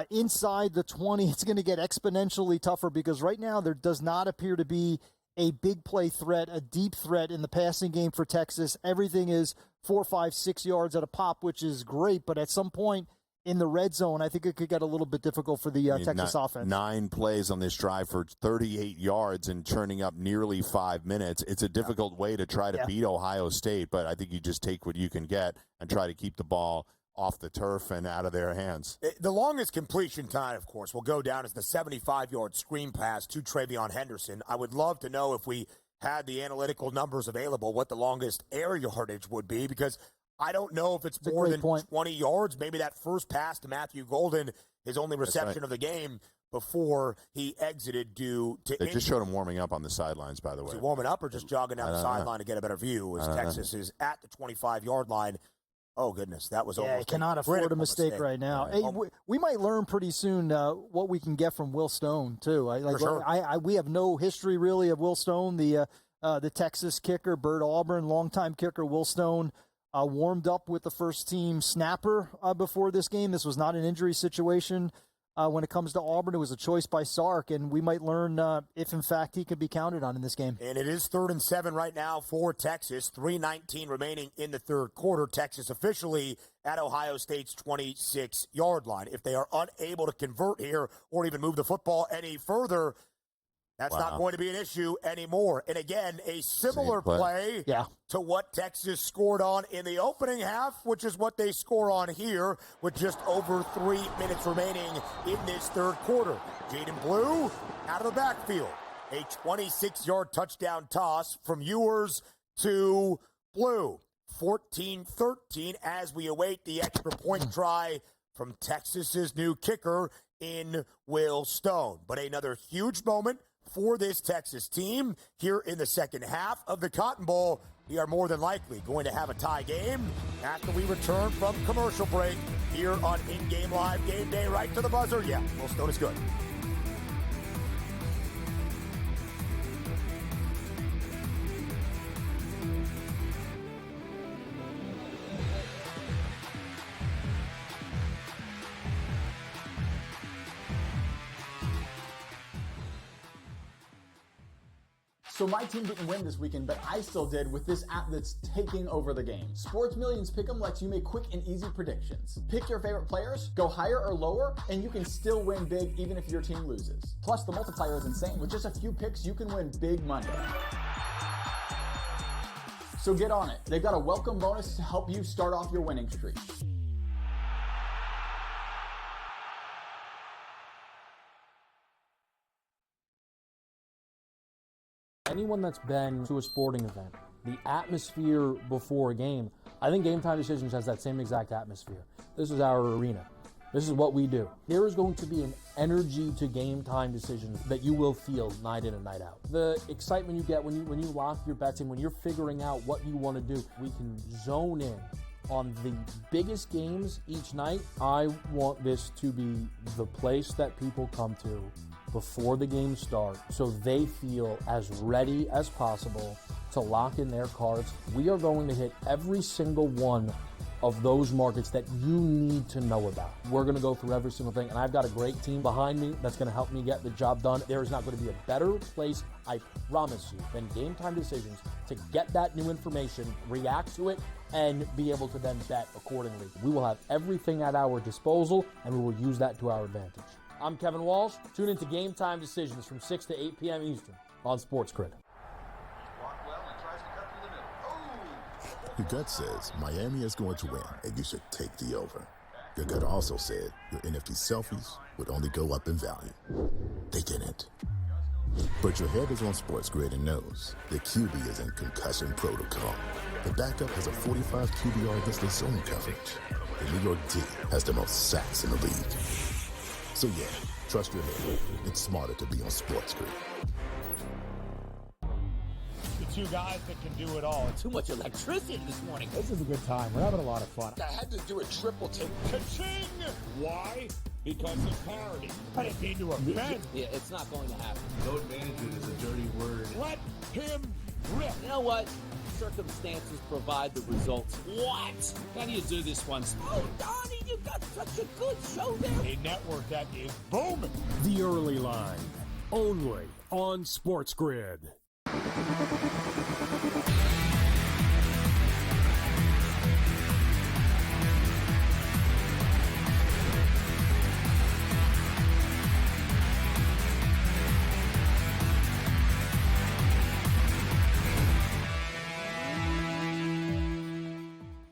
inside the 20, it's going to get exponentially tougher because right now there does not appear to be a big play threat, a deep threat in the passing game for Texas. Everything is 4, 5, 6 yards at a pop, which is great, but at some point in the red zone, I think it could get a little bit difficult for the Texas offense. 9 plays on this drive for 38 yards and churning up nearly 5 minutes. It's a difficult way to try to beat Ohio State, but I think you just take what you can get and try to keep the ball off the turf and out of their hands. The longest completion time, of course, will go down as the 75-yard screen pass to Travion Henderson. I would love to know if we had the analytical numbers available, what the longest air yardage would be, because I don't know if it's more than 20 yards. Maybe that first pass to Matthew Golden, his only reception of the game before he exited due to They just showed him warming up on the sidelines, by the way. Was he warming up or just jogging down the sideline to get a better view as Texas is at the 25-yard line? Oh, goodness, that was almost cannot afford a mistake right now. Hey, we might learn pretty soon what we can get from Will Stone, too. We have no history, really, of Will Stone, the Texas kicker, Bert Auburn, longtime kicker Will Stone, warmed up with the first-team snapper before this game. This was not an injury situation. When it comes to Auburn, it was a choice by Sark, and we might learn if, in fact, he can be counted on in this game. And it is 3rd and 7 right now for Texas. 3:19 remaining in the third quarter. Texas officially at Ohio State's 26-yard line. If they are unable to convert here or even move the football any further, that's not going to be an issue anymore. And again, a similar play to what Texas scored on in the opening half, which is what they score on here with just over 3 minutes remaining in this third quarter. Jaden Blue out of the backfield. A 26-yard touchdown toss from Ewers to Blue. 14-13 as we await the extra point try from Texas's new kicker in Will Stone. But another huge moment for this Texas team here in the second half of the Cotton Bowl. We are more than likely going to have a tie game after we return from commercial break here on In-Game Live Game Day. Right to the buzzer. Yeah, Will Stone is good. So my team didn't win this weekend, but I still did with this app that's taking over the game. Sports Millions Pick'em lets you make quick and easy predictions. Pick your favorite players, go higher or lower, and you can still win big even if your team loses. Plus, the multiplier is insane. With just a few picks, you can win big money. So get on it. They've got a welcome bonus to help you start off your winning streak. Anyone that's been to a sporting event, the atmosphere before a game, I think Game Time Decisions has that same exact atmosphere. This is our arena. This is what we do. There is going to be an energy to Game Time Decisions that you will feel night in and night out. The excitement you get when you lock your bets in, when you're figuring out what you want to do, we can zone in on the biggest games each night. I want this to be the place that people come to before the games start so they feel as ready as possible to lock in their cards. We are going to hit every single one of those markets that you need to know about. We're going to go through every single thing, and I've got a great team behind me that's going to help me get the job done. There is not going to be a better place, I promise you, than Game Time Decisions to get that new information, react to it, and be able to then bet accordingly. We will have everything at our disposal, and we will use that to our advantage. I'm Kevin Walsh. Tune into Game Time Decisions from 6 to 8 p.m. Eastern on SportsGrid. Your gut says Miami is going to win, and you should take the over. Your gut also said your NFT selfies would only go up in value. They didn't. But your head is on SportsGrid and knows the QB is in concussion protocol. The backup has a 45 QBR against the zone coverage. The New York D has the most sacks in the league. So yeah, trust your head. It's smarter to be on SportsGrid. The two guys that can do it all. Too much electricity this morning. This is a good time. We're having a lot of fun. I had to do a triple take. Ka-ching! Why? Because of parity. I didn't mean to offend. Yeah, it's not going to happen. Load management is a dirty word. Let him rip. You know what? Circumstances provide the results. What? How do you do this once? Oh, Donnie, you got such a good show there. A network that is booming. The Early Line, only on SportsGrid.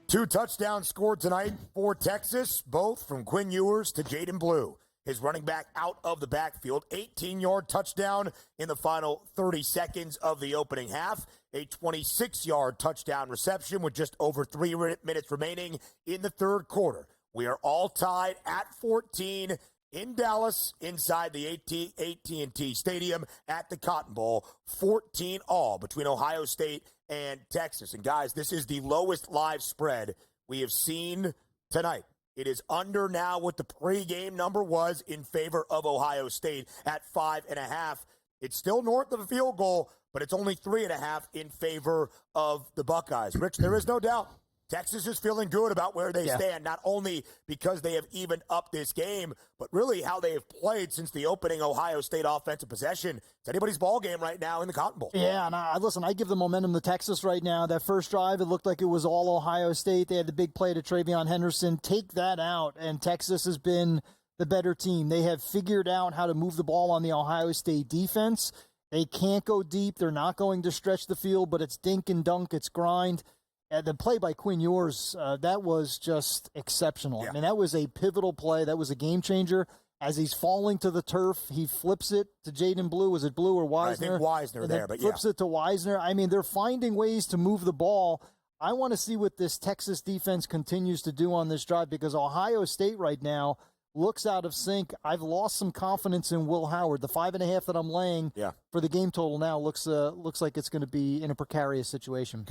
Two touchdowns scored tonight for Texas, both from Quinn Ewers to Jaden Blue. his running back out of the backfield. 18-yard touchdown in the final 30 seconds of the opening half. A 26-yard touchdown reception with just over 3 minutes remaining in the third quarter. We are all tied at 14 in Dallas inside the AT&T Stadium at the Cotton Bowl. 14 all between Ohio State and Texas. And, guys, this is the lowest live spread we have seen tonight. It is under now what the pregame number was in favor of Ohio State at 5.5. It's still north of a field goal, but it's only 3.5 in favor of the Buckeyes. Rich, there is no doubt Texas is feeling good about where they stand, not only because they have evened up this game, but really how they have played since the opening Ohio State offensive possession. It's anybody's ball game right now in the Cotton Bowl. Yeah, and I give the momentum to Texas right now. That first drive, it looked like it was all Ohio State. They had the big play to Travion Henderson. Take that out, and Texas has been the better team. They have figured out how to move the ball on the Ohio State defense. They can't go deep. They're not going to stretch the field, but it's dink and dunk. It's grind. The play by Quinn Ewers, that was just exceptional. Yeah. I mean, that was a pivotal play. That was a game changer. As he's falling to the turf, he flips it to Jaden Blue. Was it Blue or Wisner? I think Wisner there, but flips it to Wisner. I mean, they're finding ways to move the ball. I want to see what this Texas defense continues to do on this drive because Ohio State right now looks out of sync. I've lost some confidence in Will Howard. The 5.5 that I'm laying for the game total now looks like it's going to be in a precarious situation.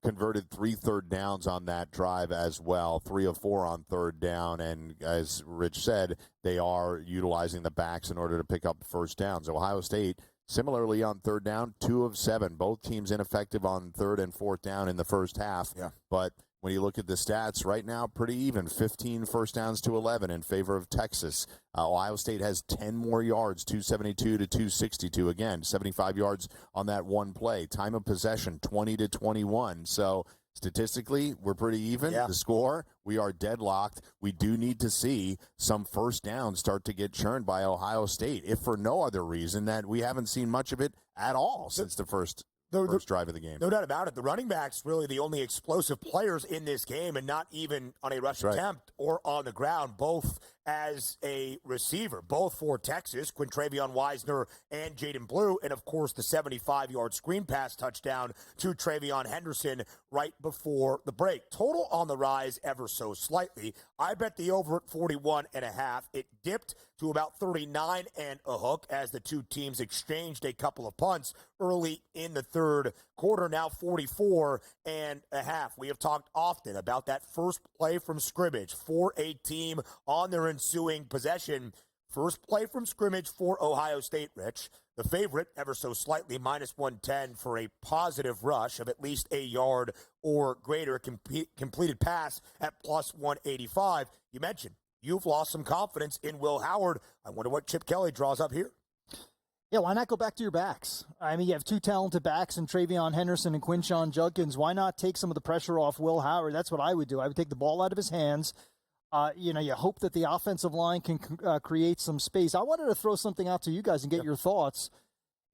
Converted 3 third downs on that drive as well, 3 of 4 on third down. And as Rich said, they are utilizing the backs in order to pick up first downs. Ohio State, similarly on third down, 2 of 7. Both teams ineffective on third and fourth down in the first half. Yeah. But when you look at the stats right now, pretty even, 15 first downs to 11 in favor of Texas. Ohio State has 10 more yards, 272 to 262. Again, 75 yards on that one play. Time of possession, 20 to 21. So statistically, we're pretty even. The score, we are deadlocked. We do need to see some first downs start to get churned by Ohio State, if for no other reason that we haven't seen much of it at all since the first drive of the game. No doubt about it. The running backs really the only explosive players in this game, and not even on a rush attempt or on the ground, both as a receiver, both for Texas, Quintravion Wisner and Jaden Blue, and of course the 75-yard screen pass touchdown to Travion Henderson right before the break. Total on the rise ever so slightly. I bet the over at 41.5. It dipped to about 39 and a hook as the two teams exchanged a couple of punts early in the third quarter, now 44.5. We have talked often about that first play from scrimmage for a team on their ensuing possession. First play from scrimmage for Ohio State, Rich. The favorite, ever so slightly, minus 110 for a positive rush of at least a yard or greater. Completed pass at plus 185. You mentioned you've lost some confidence in Will Howard. I wonder what Chip Kelly draws up here. Yeah, why not go back to your backs? I mean, you have 2 talented backs in Travion Henderson and Quinshon Judkins. Why not take some of the pressure off Will Howard? That's what I would do. I would take the ball out of his hands. You hope that the offensive line can create some space. I wanted to throw something out to you guys and get your thoughts.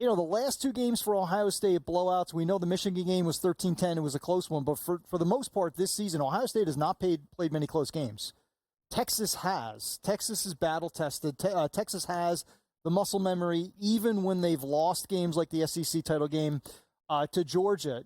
The last 2 games for Ohio State blowouts, we know the Michigan game was 13-10. It was a close one. But for the most part this season, Ohio State has not played many close games. Texas has. Texas is battle-tested. Texas has the muscle memory, even when they've lost games like the SEC title game to Georgia.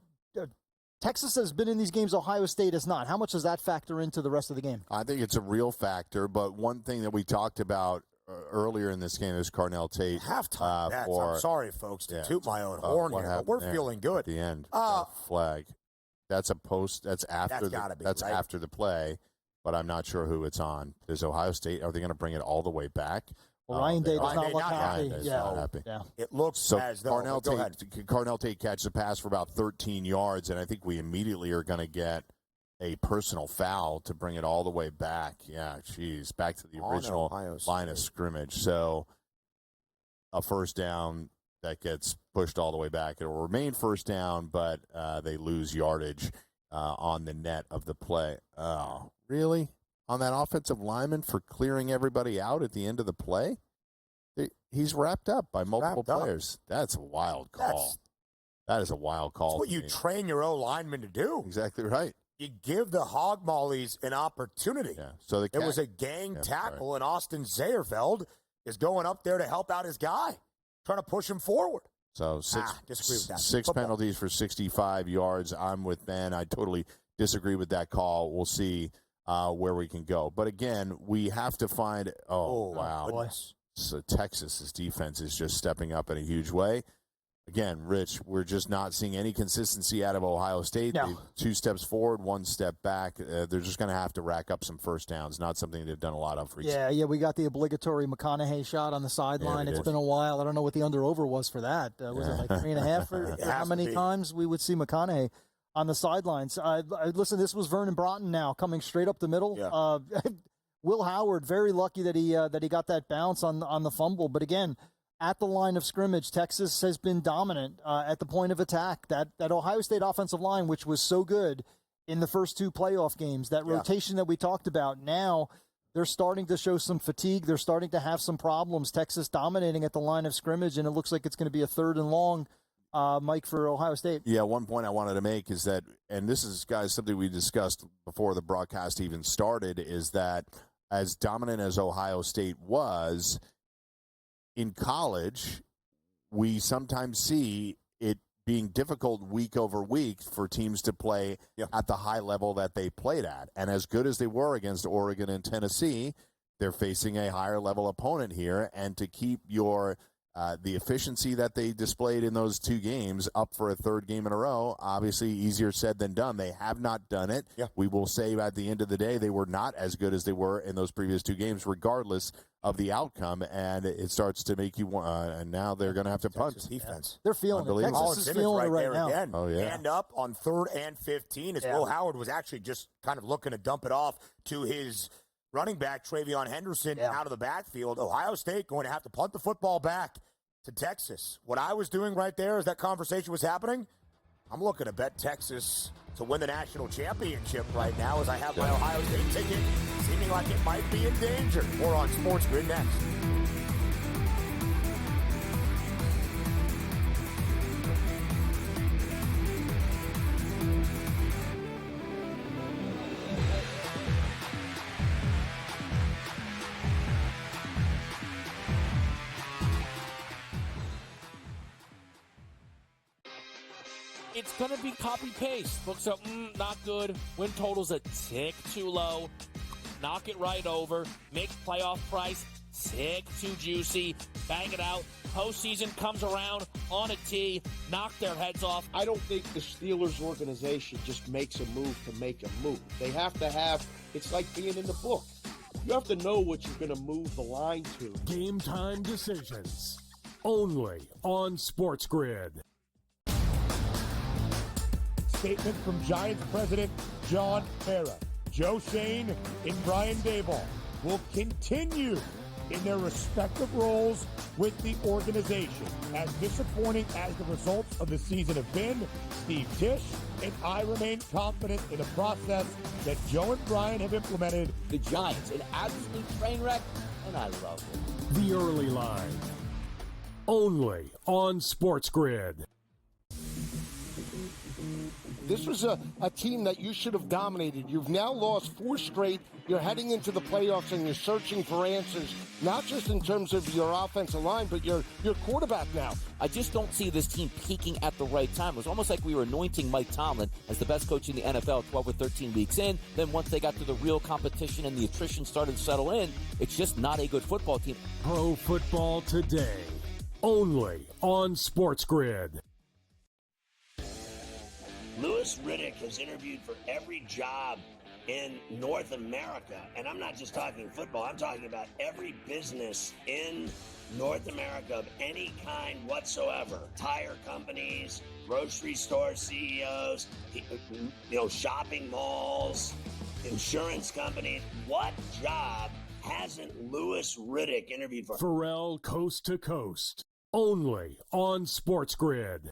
Texas has been in these games. Ohio State has not. How much does that factor into the rest of the game? I think it's a real factor, but one thing that we talked about earlier in this game is Carnell Tate. Halftime. I'm sorry, folks, to toot my own horn here, but we're feeling good. At the end, flag. That's a post. That's after. That's after the play, but I'm not sure who it's on. Is Ohio State? Are they going to bring it all the way back? Well, Ryan Day does not look happy. Yeah. It looks as though. Carnell Tate catches a pass for about 13 yards, and I think we immediately are going to get a personal foul to bring it all the way back. Yeah, geez, back to the original line of scrimmage. So a first down that gets pushed all the way back. It will remain first down, but they lose yardage on the net of the play. Oh, really? On that offensive lineman for clearing everybody out at the end of the play? He's wrapped up by multiple players. That's a wild call. That is a wild call. That's what you train your O lineman to do. Exactly right. you give the Hog Mollies an opportunity. Yeah. So it was a gang tackle, and Austin Zayerfeld is going up there to help out his guy, trying to push him forward. So disagree with that. Six penalties for 65 yards. I'm with Ben. I totally disagree with that call. We'll see where we can go. But again, we have to find. Wow! Goodness. So Texas's defense is just stepping up in a huge way. Again, Rich, we're just not seeing any consistency out of Ohio State. No. 2 steps forward, 1 step back. They're just going to have to rack up some first downs, not something they've done a lot of recently. Yeah, we got the obligatory McConaughey shot on the sideline. It's been a while. I don't know what the under-over was for that. Was it like 3.5 for how many times we would see McConaughey on the sidelines? Listen, this was Vernon Broughton now coming straight up the middle. Yeah. Will Howard, very lucky that he got that bounce on the fumble. But again, at the line of scrimmage, Texas has been dominant at the point of attack. That Ohio State offensive line, which was so good in the first 2 playoff games, that rotation that we talked about, now they're starting to show some fatigue. They're starting to have some problems. Texas dominating at the line of scrimmage, and it looks like it's going to be a 3rd and long, Mike, for Ohio State. Yeah, one point I wanted to make is that, and this is, guys, something we discussed before the broadcast even started, is that as dominant as Ohio State was, in college, we sometimes see it being difficult week over week for teams to play at the high level that they played at. And as good as they were against Oregon and Tennessee, they're facing a higher level opponent here. And to keep your the efficiency that they displayed in those 2 games up for a 3rd game in a row, obviously easier said than done. They have not done it. Yeah. We will say at the end of the day, they were not as good as they were in those previous 2 games, regardless of the outcome, and it starts to make you want. And now they're going to have to punt. Defense. They're feeling it. Texas is feeling it right now. Again. Oh, yeah. Hand up on 3rd and 15 as Will Howard was actually just kind of looking to dump it off to his running back, Travion Henderson, out of the backfield. Ohio State going to have to punt the football back to Texas. What I was doing right there as that conversation was happening, I'm looking to bet Texas to win the national championship right now as I have my Ohio State ticket seeming like it might be in danger. More on SportsGrid next. It's going to be copy-paste. Books up, not good. Win total's a tick too low. Knock it right over. Make playoff price tick too juicy. Bang it out. Postseason comes around on a tee. Knock their heads off. I don't think the Steelers organization just makes a move to make a move. They have to have, it's like being in the book. You have to know what you're going to move the line to. Game time decisions. Only on SportsGrid. Statement from Giants president John Mara. Joe Shane and Brian Daboll will continue in their respective roles with the organization. As disappointing as the results of the season have been, Steve Tisch and I remain confident in the process that Joe and Brian have implemented. The Giants, an absolute train wreck, and I love it. The early line. Only on SportsGrid. This was a team that you should have dominated. You've now lost 4 straight. You're heading into the playoffs, and you're searching for answers, not just in terms of your offensive line, but your quarterback now. I just don't see this team peaking at the right time. It was almost like we were anointing Mike Tomlin as the best coach in the NFL 12 or 13 weeks in. Then once they got to the real competition and the attrition started to settle in, it's just not a good football team. Pro Football Today. Only on SportsGrid. Louis Riddick has interviewed for every job in North America. And I'm not just talking football. I'm talking about every business in North America of any kind whatsoever. Tire companies, grocery store CEOs, shopping malls, insurance companies. What job hasn't Louis Riddick interviewed for? Pharrell Coast to Coast. Only on SportsGrid.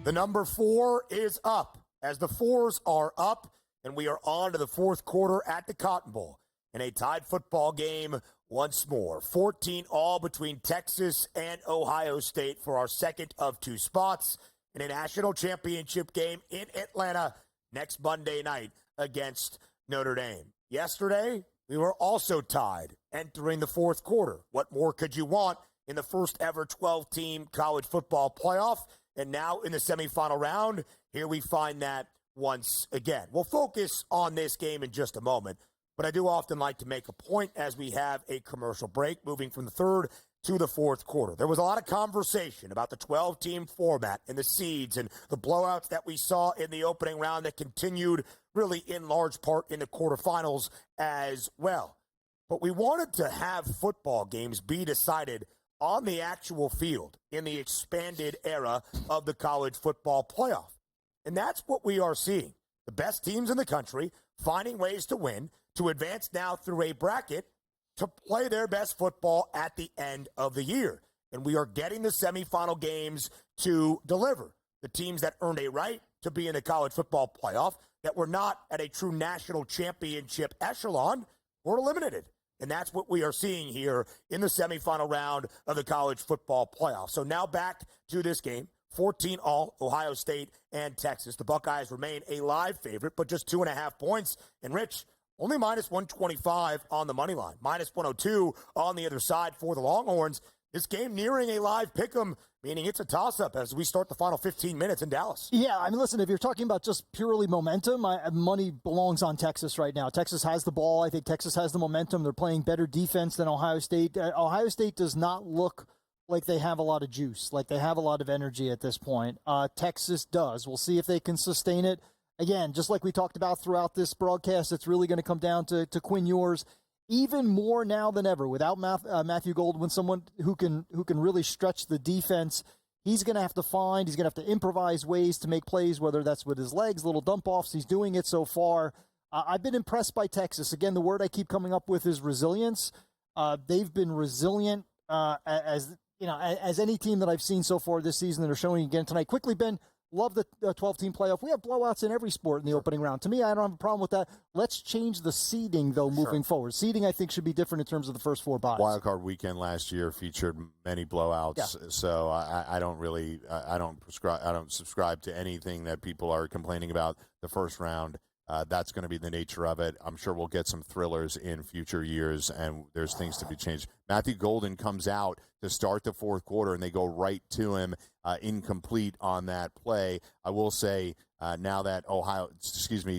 The number 4 is up, as the 4s are up, and we are on to the fourth quarter at the Cotton Bowl in a tied football game once more. 14 all between Texas and Ohio State for our second of 2 spots in a national championship game in Atlanta next Monday night against Notre Dame. Yesterday, we were also tied entering the fourth quarter. What more could you want in the first ever 12-team college football playoff? And now in the semifinal round, here we find that once again. We'll focus on this game in just a moment, but I do often like to make a point as we have a commercial break moving from the third to the fourth quarter. There was a lot of conversation about the 12-team format and the seeds and the blowouts that we saw in the opening round that continued really in large part in the quarterfinals as well. But we wanted to have football games be decided on the actual field in the expanded era of the college football playoff. And that's what we are seeing. The best teams in the country finding ways to win, to advance now through a bracket to play their best football at the end of the year. And we are getting the semifinal games to deliver. The teams that earned a right to be in the college football playoff that were not at a true national championship echelon were eliminated. And that's what we are seeing here in the semifinal round of the college football playoff. So now back to this game. 14 all, Ohio State and Texas. The Buckeyes remain a live favorite, but just 2.5 points. And Rich, only minus 125 on the money line, minus 102 on the other side for the Longhorns. This game nearing a live pick'em, meaning it's a toss-up as we start the final 15 minutes in Dallas. Yeah, I mean, listen, if you're talking about just purely momentum, money belongs on Texas right now. Texas has the ball. I think Texas has the momentum. They're playing better defense than Ohio State. Ohio State does not look like they have a lot of juice, like they have a lot of energy at this point. Texas does. We'll see if they can sustain it. Again, just like we talked about throughout this broadcast, it's really going to come down to Quinn Ewers. Even more now than ever, without Matthew Goldwyn, someone who can really stretch the defense, he's going to have to improvise ways to make plays, whether that's with his legs, little dump-offs. He's doing it so far. I've been impressed by Texas. Again, the word I keep coming up with is resilience. They've been resilient as any team that I've seen so far this season that are showing again tonight. Quickly, Ben, love the 12-team playoff. We have blowouts in every sport in the opening round. To me, I don't have a problem with that. Let's change the seeding, though, moving forward. Seeding, I think, should be different in terms of the first 4 buys. Wildcard weekend last year featured many blowouts, so I don't subscribe to anything that people are complaining about the first round. That's going to be the nature of it. I'm sure we'll get some thrillers in future years, and there's things to be changed. Matthew Golden comes out to start the fourth quarter, and they go right to him, incomplete on that play. I will say now that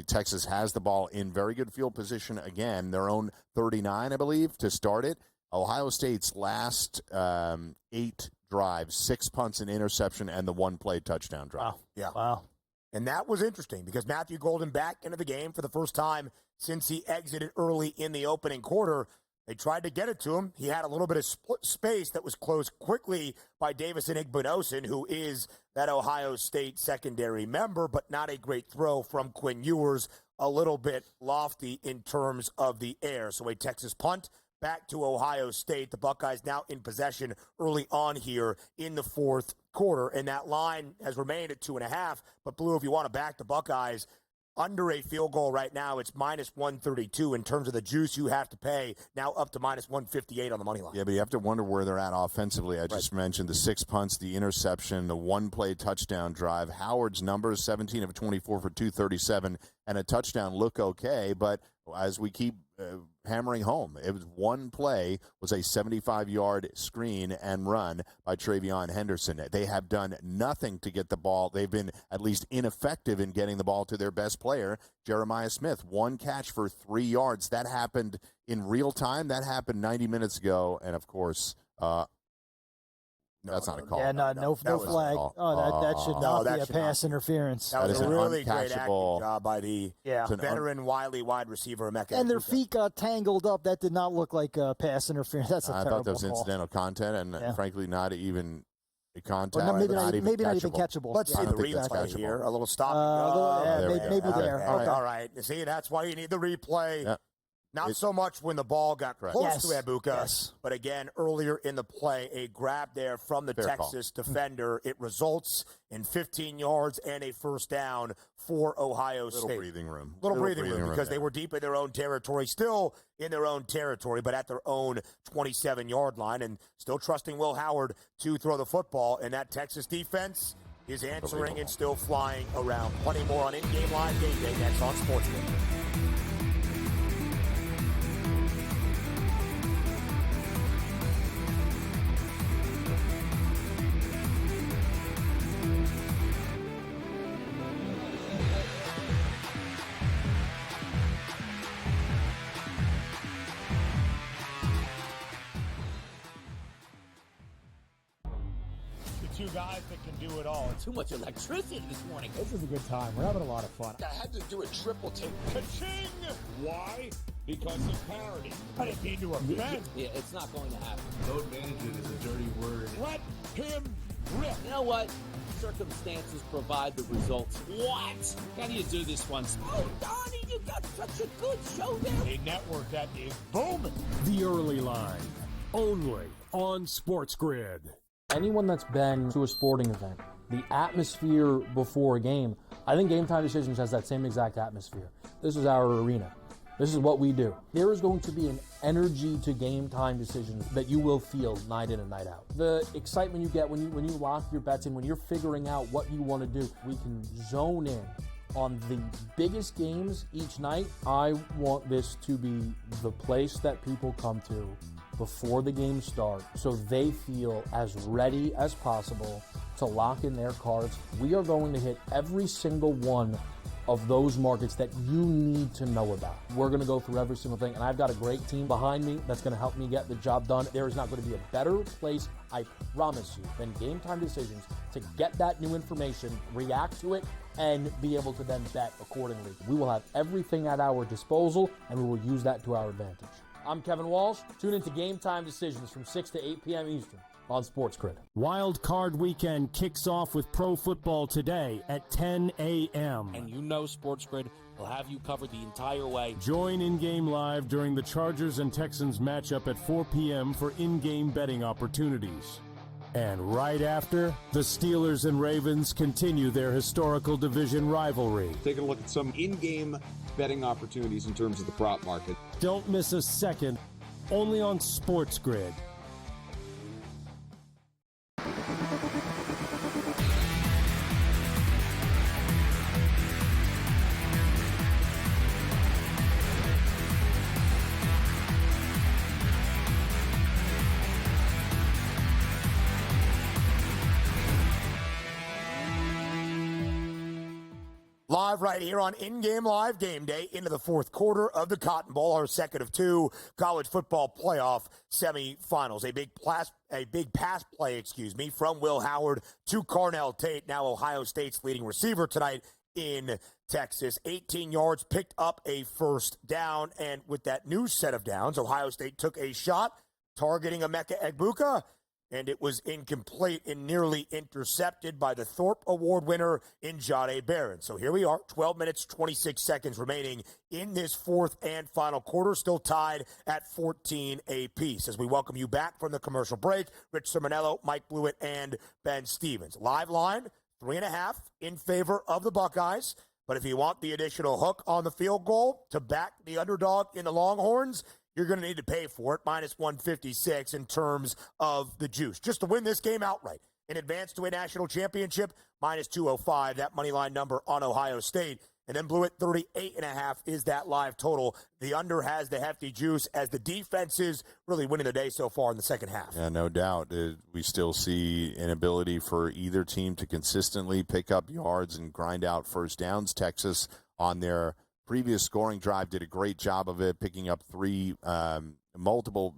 Texas has the ball in very good field position again, their own 39, I believe, to start it. Ohio State's last 8 drives, 6 punts, an interception, and the 1-play touchdown drive. Wow. Yeah. Wow. And that was interesting because Matthew Golden back into the game for the first time since he exited early in the opening quarter. They tried to get it to him. He had a little bit of space that was closed quickly by Davison Igbinosun, who is that Ohio State secondary member, but not a great throw from Quinn Ewers, a little bit lofty in terms of the air. So a Texas punt back to Ohio State. The Buckeyes now in possession early on here in the fourth quarter, and that line has remained at 2.5. But Blue, if you want to back the Buckeyes under a field goal right now, it's minus 132 in terms of the juice you have to pay, now up to minus 158 on the money line. Yeah, but you have to wonder where they're at offensively. I just mentioned the 6 punts, the interception, the 1-play touchdown drive. Howard's numbers, 17 of 24 for 237, and a touchdown look okay, but as we keep hammering home, it was 1 play, was a 75-yard screen and run by Travion Henderson. They have done nothing to get the ball. They've been at least ineffective in getting the ball to their best player, Jeremiah Smith. 1 catch for 3 yards. That happened in real time. That happened 90 minutes ago. And, of course, that's not a call. Yeah, no flag. That should not be a pass interference. That was a really great acting job by the veteran wily wide receiver, Emeka. And their feet got tangled up. That did not look like pass interference. That's a terrible I thought that was call. Incidental content, and frankly, not even a contact. Well, maybe not even catchable. Let's see the replay here. A little stop and go. Maybe there. All right. See, that's why you need the replay. Not so much when the ball got close to Egbuka, but again, earlier in the play, a grab there from the Texas defender. It results in 15 yards and a first down for Ohio State. Little breathing room Because they were deep in their own territory, still in their own territory, but at their own 27-yard line, and still trusting Will Howard to throw the football. And that Texas defense is answering and still flying around. Plenty more on In-Game Live Game Day next on SportsGrid. Two guys that can do it all. Too much electricity this morning. This is a good time. We're having a lot of fun. I had to do a triple take. Ka-ching! Why? Because of parity. I didn't mean to offend. Yeah, it's not going to happen. Load management is a dirty word. Let him rip. You know what? Circumstances provide the results. What? How do you do this once? Oh, Donnie, you got such a good show there. A network that is booming. The Early Line, only on SportsGrid. Anyone that's been to a sporting event, the atmosphere before a game, I think Game Time Decisions has that same exact atmosphere. This is our arena. This is what we do. There is going to be an energy to Game Time Decisions that you will feel night in and night out. The excitement you get when you lock your bets in, when you're figuring out what you want to do, we can zone in on the biggest games each night. I want this to be the place that people come to before the games start so they feel as ready as possible to lock in their cards. We are going to hit every single one of those markets that you need to know about. We're going to go through every single thing, and I've got a great team behind me that's going to help me get the job done. There is not going to be a better place, I promise you, than Game Time Decisions to get that new information, react to it, and be able to then bet accordingly. We will have everything at our disposal, and we will use that to our advantage. I'm Kevin Walsh. Tune into Game Time Decisions from 6 to 8 p.m. Eastern on SportsGrid. Wild Card Weekend kicks off with pro football today at 10 a.m. And you know SportsGrid will have you covered the entire way. Join In-Game Live during the Chargers and Texans matchup at 4 p.m. for in-game betting opportunities. And right after, the Steelers and Ravens continue their historical division rivalry. Taking a look at some in-game betting opportunities in terms of the prop market. Don't miss a second, only on SportsGrid. Live right here on In-Game Live Game Day into the fourth quarter of the Cotton Bowl, our second of two college football playoff semifinals. A big pass play, from Will Howard to Carnell Tate, now Ohio State's leading receiver tonight in Texas. 18 yards, picked up a first down, and with that new set of downs, Ohio State took a shot targeting Emeka Egbuka, and it was incomplete and nearly intercepted by the Thorpe Award winner in Jahdae Barron. So here we are, 12 minutes, 26 seconds remaining in this fourth and final quarter, still tied at 14 apiece. As we welcome you back from the commercial break, Rich Cirminiello, Mike Blewitt, and Ben Stevens. Live line, 3.5 in favor of the Buckeyes. But if you want the additional hook on the field goal to back the underdog in the Longhorns, you're going to need to pay for it, minus 156 in terms of the juice. Just to win this game outright in advance to a national championship, minus 205, that money line number on Ohio State. And then Blewitt, 38.5 is that live total. The under has the hefty juice as the defense is really winning the day so far in the second half. Yeah, no doubt. We still see an ability for either team to consistently pick up yards and grind out first downs. Texas on their previous scoring drive did a great job of it, picking up converting on multiple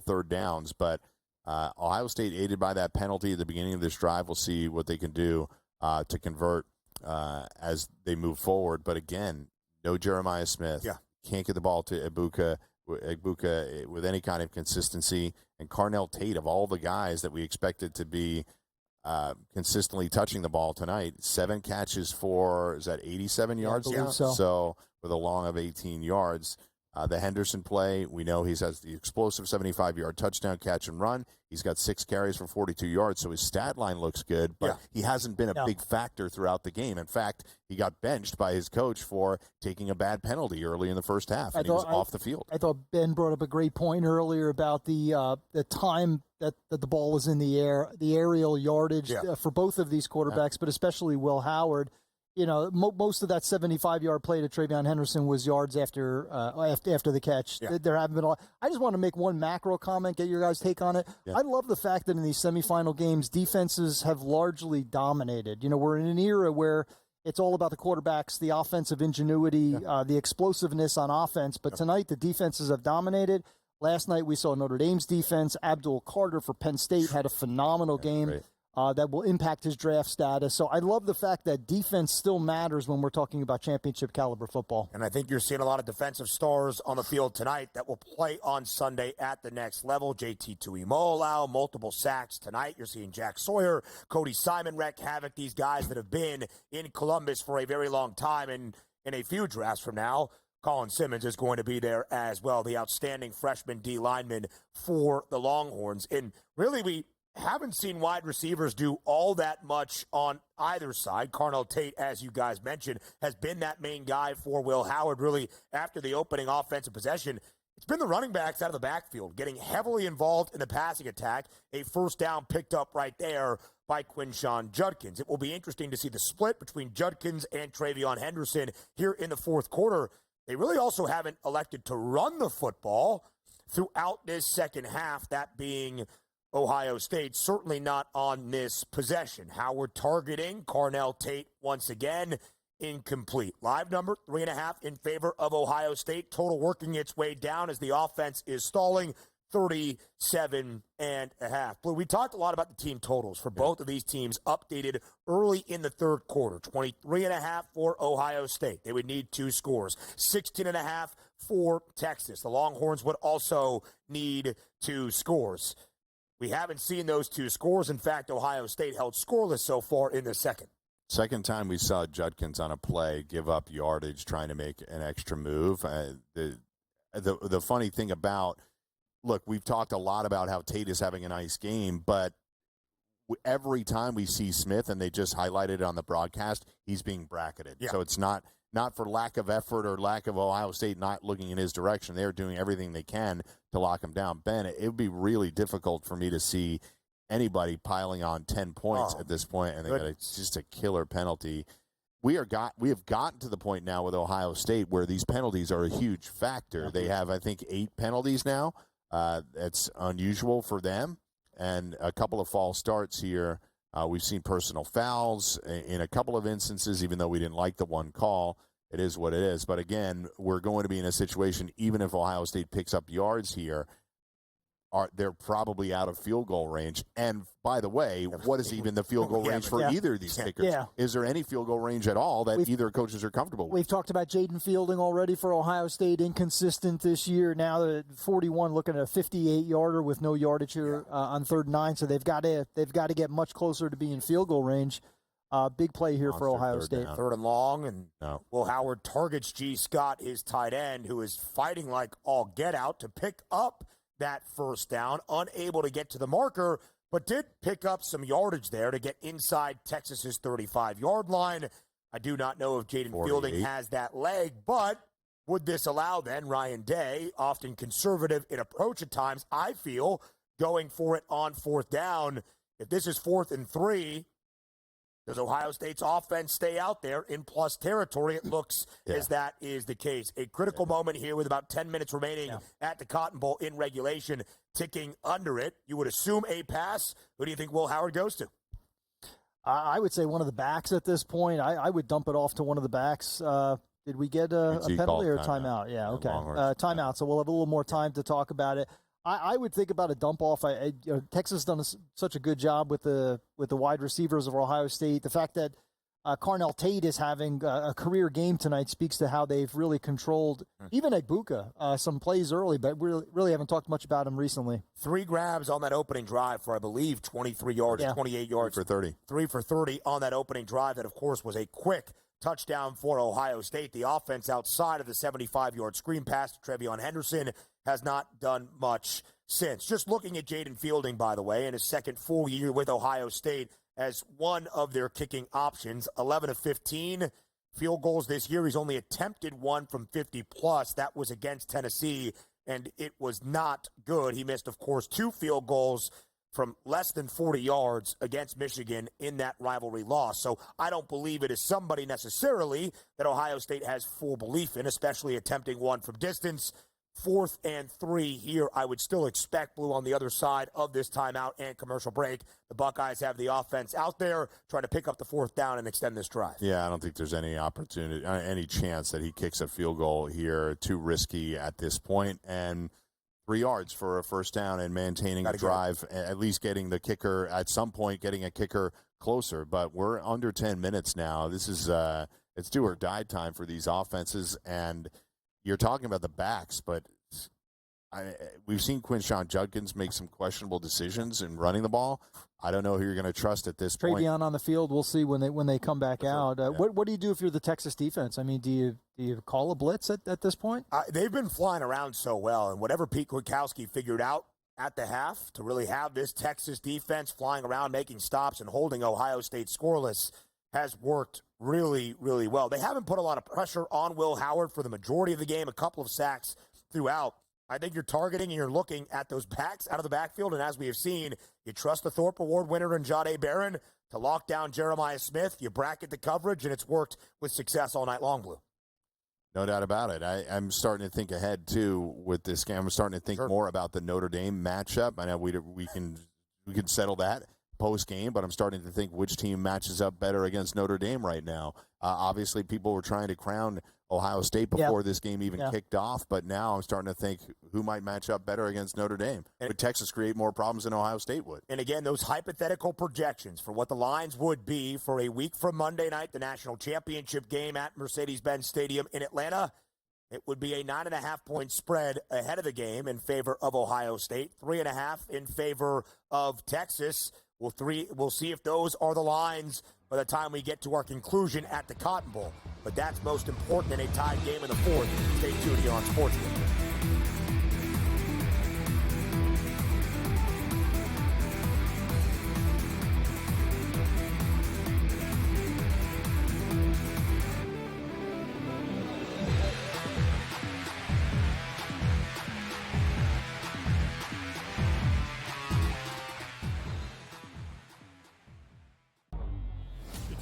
third downs. But Ohio State, aided by that penalty at the beginning of this drive, we'll see what they can do to convert as they move forward. But again, no Jeremiah Smith. Yeah. Can't get the ball to Egbuka with any kind of consistency. And Carnell Tate, of all the guys that we expected to be consistently touching the ball tonight, 7 catches for, 87 yards? Yeah. So with a long of 18 yards. The Henderson play, we know he has the explosive 75-yard touchdown catch and run. He's got 6 carries for 42 yards, so his stat line looks good, but he hasn't been a big factor throughout the game. In fact, he got benched by his coach for taking a bad penalty early in the first half, and he was off the field. I thought Ben brought up a great point earlier about the time that the ball was in the air, the aerial yardage for both of these quarterbacks, but especially Will Howard. You know, most of that 75-yard play to Travion Henderson was yards after the catch. There haven't been a lot. I just want to make one macro comment, get your guys' take on it. I love the fact that in these semifinal games, defenses have largely dominated. You know, we're in an era where it's all about the quarterbacks, the offensive ingenuity, the explosiveness on offense. But tonight, the defenses have dominated. Last night, we saw Notre Dame's defense. Abdul Carter for Penn State had a phenomenal game. That will impact his draft status. So I love the fact that defense still matters when we're talking about championship caliber football. And I think you're seeing a lot of defensive stars on the field tonight that will play on Sunday at the next level. JT Tuimoloau, multiple sacks tonight. You're seeing Jack Sawyer, Cody Simon wreak havoc. These guys that have been in Columbus for a very long time, and in a few drafts from now, Colin Simmons is going to be there as well, the outstanding freshman D lineman for the Longhorns. And really, we haven't seen wide receivers do all that much on either side. Carnell Tate, as you guys mentioned, has been that main guy for Will Howard. Really, after the opening offensive possession, it's been the running backs out of the backfield getting heavily involved in the passing attack. A first down picked up right there by Quinshon Judkins. It will be interesting to see the split between Judkins and Travion Henderson here in the fourth quarter. They really also haven't elected to run the football throughout this second half, that being Ohio State, certainly not on this possession. Howard targeting Carnell Tate once again, incomplete. Live number 3.5 in favor of Ohio State. Total working its way down as the offense is stalling, 37.5. Blue, we talked a lot about the team totals for both of these teams updated early in the third quarter. 23.5 for Ohio State. They would need 2 scores. 16.5 for Texas. The Longhorns would also need 2 scores. We haven't seen those 2 scores. In fact, Ohio State held scoreless so far in the second. Second time we saw Judkins on a play give up yardage trying to make an extra move. The funny thing about, look, we've talked a lot about how Tate is having a nice game, but every time we see Smith, and they just highlighted it on the broadcast, he's being bracketed. So it's not for lack of effort or lack of Ohio State not looking in his direction. They're doing everything they can to lock him down. Ben, it would be really difficult for me to see anybody piling on 10 points at this point, and it's just a killer penalty. We have gotten to the point now with Ohio State where these penalties are a huge factor. They have, I think, 8 penalties now. That's unusual for them, and a couple of false starts here. We've seen personal fouls in a couple of instances, even though we didn't like the one call. It is what it is. But, again, we're going to be in a situation, even if Ohio State picks up yards here, they're probably out of field goal range. And, by the way, what is even the field goal range for either of these kickers? Is there any field goal range at all that either coaches are comfortable with? We've talked about Jaden Fielding already for Ohio State, inconsistent this year. Now at 41, looking at a 58-yarder with no yardage here on 3rd and 9. So they've got to get much closer to being field goal range. Big play here for Ohio State. Down. 3rd and long, and Will Howard targets G. Scott, his tight end, who is fighting like all get out to pick up that first down, unable to get to the marker, but did pick up some yardage there to get inside Texas's 35-yard line. I do not know if Jaden Fielding has that leg, but would this allow then Ryan Day, often conservative in approach at times, I feel, going for it on 4th down? If this is 4th and 3, does Ohio State's offense stay out there in plus territory? It looks as that is the case. A critical moment here with about 10 minutes remaining at the Cotton Bowl in regulation, ticking under it. You would assume a pass. Who do you think Will Howard goes to? I would say one of the backs at this point. I would dump it off to one of the backs. Did we get a penalty or a timeout? Yeah, okay. Timeout, so we'll have a little more time to talk about it. I would think about a dump off. Texas has done such a good job with the wide receivers of Ohio State. The fact that Carnell Tate is having a career game tonight speaks to how they've really controlled, even Egbuka, some plays early, but really haven't talked much about him recently. 3 grabs on that opening drive for, I believe, 23 yards, 28 yards. 3 for 30. 3 for 30 on that opening drive. That, of course, was a quick touchdown for Ohio State. The offense outside of the 75-yard screen pass to Trevion Henderson has not done much since. Just looking at Jaden Fielding, by the way, in his second full year with Ohio State as one of their kicking options, 11 of 15 field goals this year. He's only attempted one from 50-plus. That was against Tennessee, and it was not good. He missed, of course, 2 field goals from less than 40 yards against Michigan in that rivalry loss. So I don't believe it is somebody necessarily that Ohio State has full belief in, especially attempting one from distance. 4th and 3 here. I would still expect Blue on the other side of this timeout and commercial break. The Buckeyes have the offense out there trying to pick up the 4th down and extend this drive. Yeah, I don't think there's any opportunity, any chance that he kicks a field goal here. Too risky at this point. And 3 yards for a first down and maintaining a drive, at least getting the kicker at some point, getting a kicker closer. But we're under 10 minutes now. This is it's do or die time for these offenses. And you're talking about the backs, but we've seen Quinshon Judkins make some questionable decisions in running the ball. I don't know who you're going to trust at this point. Trevion on the field, we'll see when they come back out. What do you do if you're the Texas defense? I mean, do you call a blitz at this point? They've been flying around so well, and whatever Pete Kwiatkowski figured out at the half to really have this Texas defense flying around, making stops, and holding Ohio State scoreless has worked really, really well. They haven't put a lot of pressure on Will Howard for the majority of the game, a couple of sacks throughout. I think you're targeting and you're looking at those backs out of the backfield, and as we have seen, you trust the Thorpe Award winner in Jahdae Barron to lock down Jeremiah Smith. You bracket the coverage, and it's worked with success all night long, Blue. No doubt about it. I'm starting to think ahead, too, with this game. I'm starting to think more about the Notre Dame matchup. I know we can settle that post-game, but I'm starting to think which team matches up better against Notre Dame right now. Obviously, people were trying to crown Ohio State before this game even kicked off, but now I'm starting to think who might match up better against Notre Dame. Would Texas create more problems than Ohio State would? And again, those hypothetical projections for what the lines would be for a week from Monday night, the national championship game at Mercedes-Benz Stadium in Atlanta, it would be a 9.5-point spread ahead of the game in favor of Ohio State, 3.5 in favor of Texas. We'll see if those are the lines by the time we get to our conclusion at the Cotton Bowl. But that's most important in a tied game in the 4th. Stay tuned here on SportsGrid.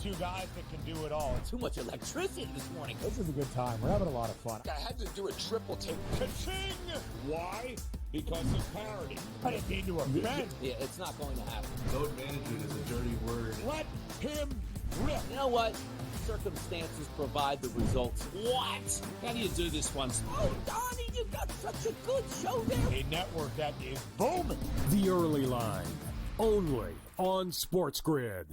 Two guys that can do it all. Too much electricity this morning. This is a good time. We're having a lot of fun. I had to do a triple take. Ka-ching! Why? Because of parity. I didn't mean to offend. Yeah, it's not going to happen. Load management is a dirty word. Let him rip. You know what? Circumstances provide the results. What? How do you do this one? Oh, Donnie, you got such a good show there. A network that is booming. The Early Line, only on SportsGrid.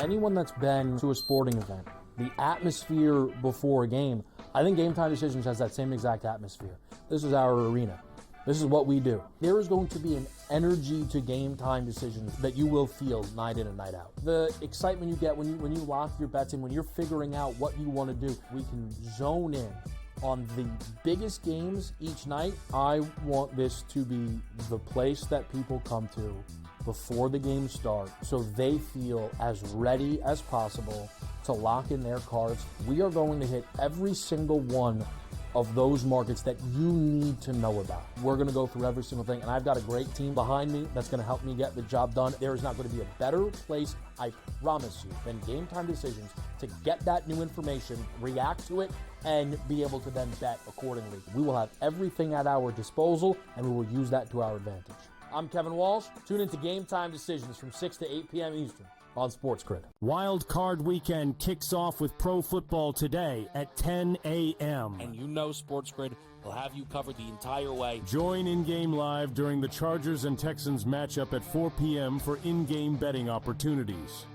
Anyone that's been to a sporting event, the atmosphere before a game, I think Game Time Decisions has that same exact atmosphere. This is our arena. This is what we do. There is going to be an energy to Game Time Decisions that you will feel night in and night out. The excitement you get when you lock your bets in, when you're figuring out what you want to do, we can zone in on the biggest games each night. I want this to be the place that people come to before the game starts so they feel as ready as possible to lock in their cards. We are going to hit every single one of those markets that you need to know about. We're going to go through every single thing, and I've got a great team behind me that's going to help me get the job done. There is not going to be a better place, I promise you, than Game Time Decisions to get that new information, react to it, and be able to then bet accordingly. We will have everything at our disposal, and we will use that to our advantage. I'm Kevin Walsh. Tune into Game Time Decisions from 6 to 8 p.m. Eastern on SportsGrid. Wild Card Weekend kicks off with Pro Football today at 10 a.m. And you know SportsGrid will have you covered the entire way. Join in-game live during the Chargers and Texans matchup at 4 p.m. for in-game betting opportunities.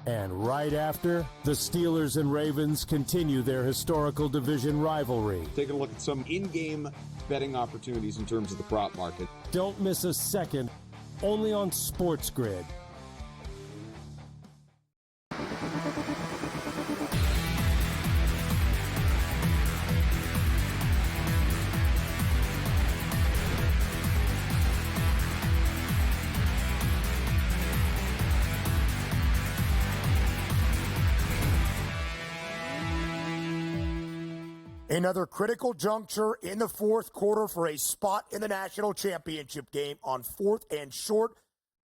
And right after, the Steelers and Ravens continue their historical division rivalry. Taking a look at some in-game betting opportunities in terms of the prop market. Don't miss a second, only on SportsGrid. Another critical juncture in the fourth quarter for a spot in the national championship game on 4th and short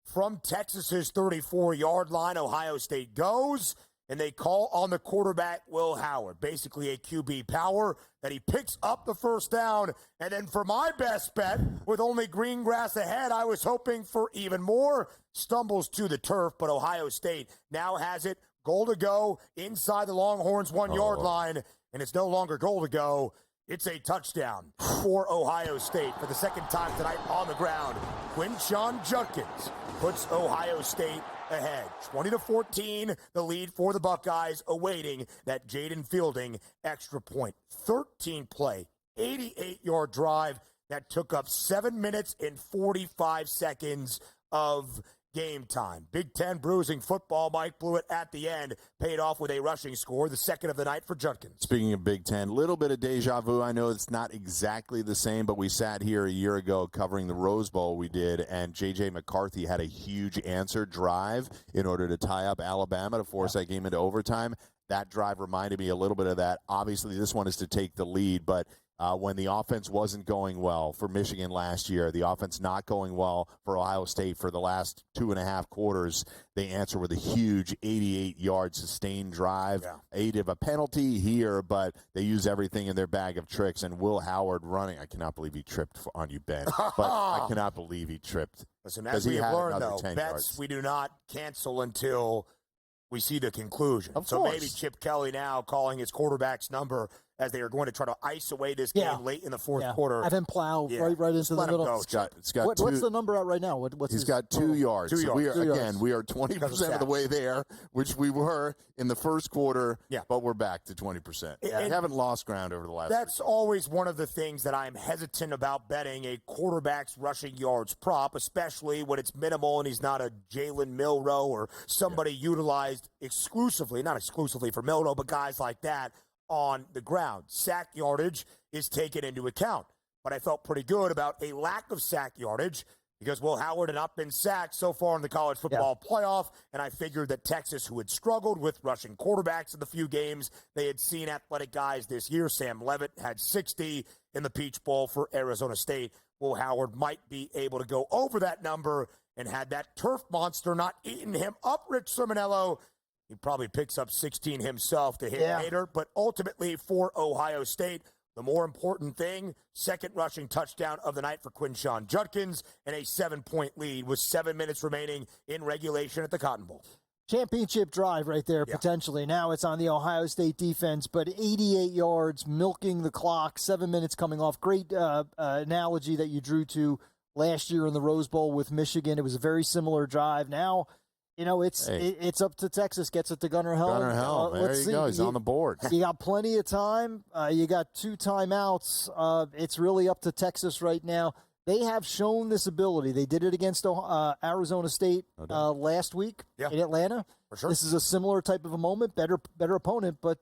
from Texas's 34-yard line. Ohio State goes, and they call on the quarterback, Will Howard, basically a QB power, that he picks up the first down. And then for my best bet, with only green grass ahead, I was hoping for even more. Stumbles to the turf, but Ohio State now has it. Goal to go inside the Longhorns' 1-yard line, and it's no longer goal to go. It's a touchdown for Ohio State for the second time tonight on the ground. Quinshon Judkins puts Ohio State ahead. 20-14, the lead for the Buckeyes, awaiting that Jaden Fielding extra point. 13-play, 88-yard drive that took up 7 minutes and 45 seconds of game time. Big Ten bruising football. Mike Blewitt at the end paid off with a rushing score, the second of the night for Judkins. Speaking of Big Ten, little bit of deja vu. I know it's not exactly the same, but we sat here a year ago covering the Rose Bowl we did, and J.J. McCarthy had a huge answer drive in order to tie up Alabama to force that game into overtime. That drive reminded me a little bit of that. Obviously, this one is to take the lead, but when the offense wasn't going well for Michigan last year, the offense not going well for Ohio State for the last 2.5 quarters, they answer with a huge 88-yard sustained drive. Aid of a penalty here, but they use everything in their bag of tricks. And Will Howard running, I cannot believe he tripped on you, Ben, but I cannot believe he tripped. Listen, as we have learned, though, bets we do not cancel until we see the conclusion. So maybe Chip Kelly now calling his quarterback's number as they are going to try to ice away this game late in the fourth quarter. Have him plow right into the middle. What's the number out right now? He's got 2 yards. 2 yards. We are 20% of the way there, which we were in the first quarter, but we're back to 20%. We haven't lost ground over the last. That's always one of the things that I'm hesitant about betting, a quarterback's rushing yards prop, especially when it's minimal and he's not a Jalen Milroe or somebody utilized exclusively, not exclusively for Milroe, but guys like that on the ground. Sack yardage is taken into account. But I felt pretty good about a lack of sack yardage because Will Howard had not been sacked so far in the college football playoff, and I figured that Texas, who had struggled with rushing quarterbacks in the few games they had seen athletic guys this year, Sam Leavitt had 60 in the Peach Bowl for Arizona State. Will Howard might be able to go over that number, and had that turf monster not eaten him up, Rich Cirminiello, he probably picks up 16 himself to hit later. But ultimately for Ohio State, the more important thing, second rushing touchdown of the night for Quinshon Judkins and a 7-point lead with 7 minutes remaining in regulation at the Cotton Bowl. Championship drive right there, potentially. Now it's on the Ohio State defense, but 88 yards, milking the clock, 7 minutes coming off. Great analogy that you drew to last year in the Rose Bowl with Michigan. It was a very similar drive. Now, you know, it's up to Texas. Gets it to Gunnar Helm. Gunnar Helm. There you go. He's on the board. You got plenty of time. You got 2 timeouts. It's really up to Texas right now. They have shown this ability. They did it against Arizona State last week in Atlanta. For sure. This is a similar type of a moment, better opponent, but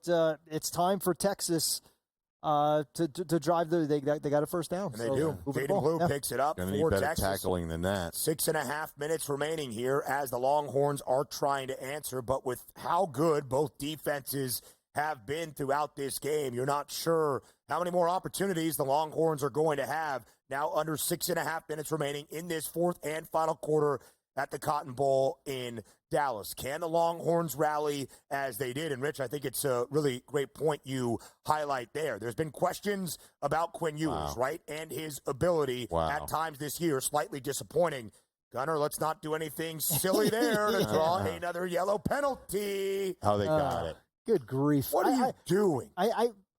it's time for Texas to drive. They got a first down. And they do. Jaden Blue picks it up for Texas. Tackling than that. 6.5 minutes remaining here as the Longhorns are trying to answer, but with how good both defenses have been throughout this game, you're not sure how many more opportunities the Longhorns are going to have. Now under 6.5 minutes remaining in this fourth and final quarter at the Cotton Bowl in Dallas. Can the Longhorns rally as they did? And, Rich, I think it's a really great point you highlight there. There's been questions about Quinn Ewers, right, and his ability at times this year, slightly disappointing. Gunnar, let's not do anything silly there to draw another yellow penalty. How they got it. Good grief. What are you doing?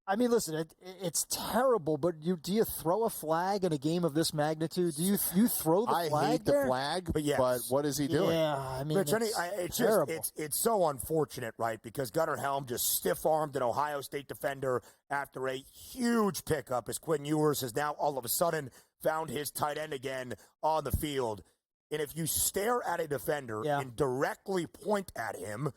I mean, listen, it's terrible, but do you throw a flag in a game of this magnitude? Do you throw the flag? I hate the flag, but what is he doing? Yeah, I mean, Rich, it's so unfortunate, right? Because Gunnar Helm just stiff-armed an Ohio State defender after a huge pickup as Quinn Ewers has now all of a sudden found his tight end again on the field. And if you stare at a defender and directly point at him,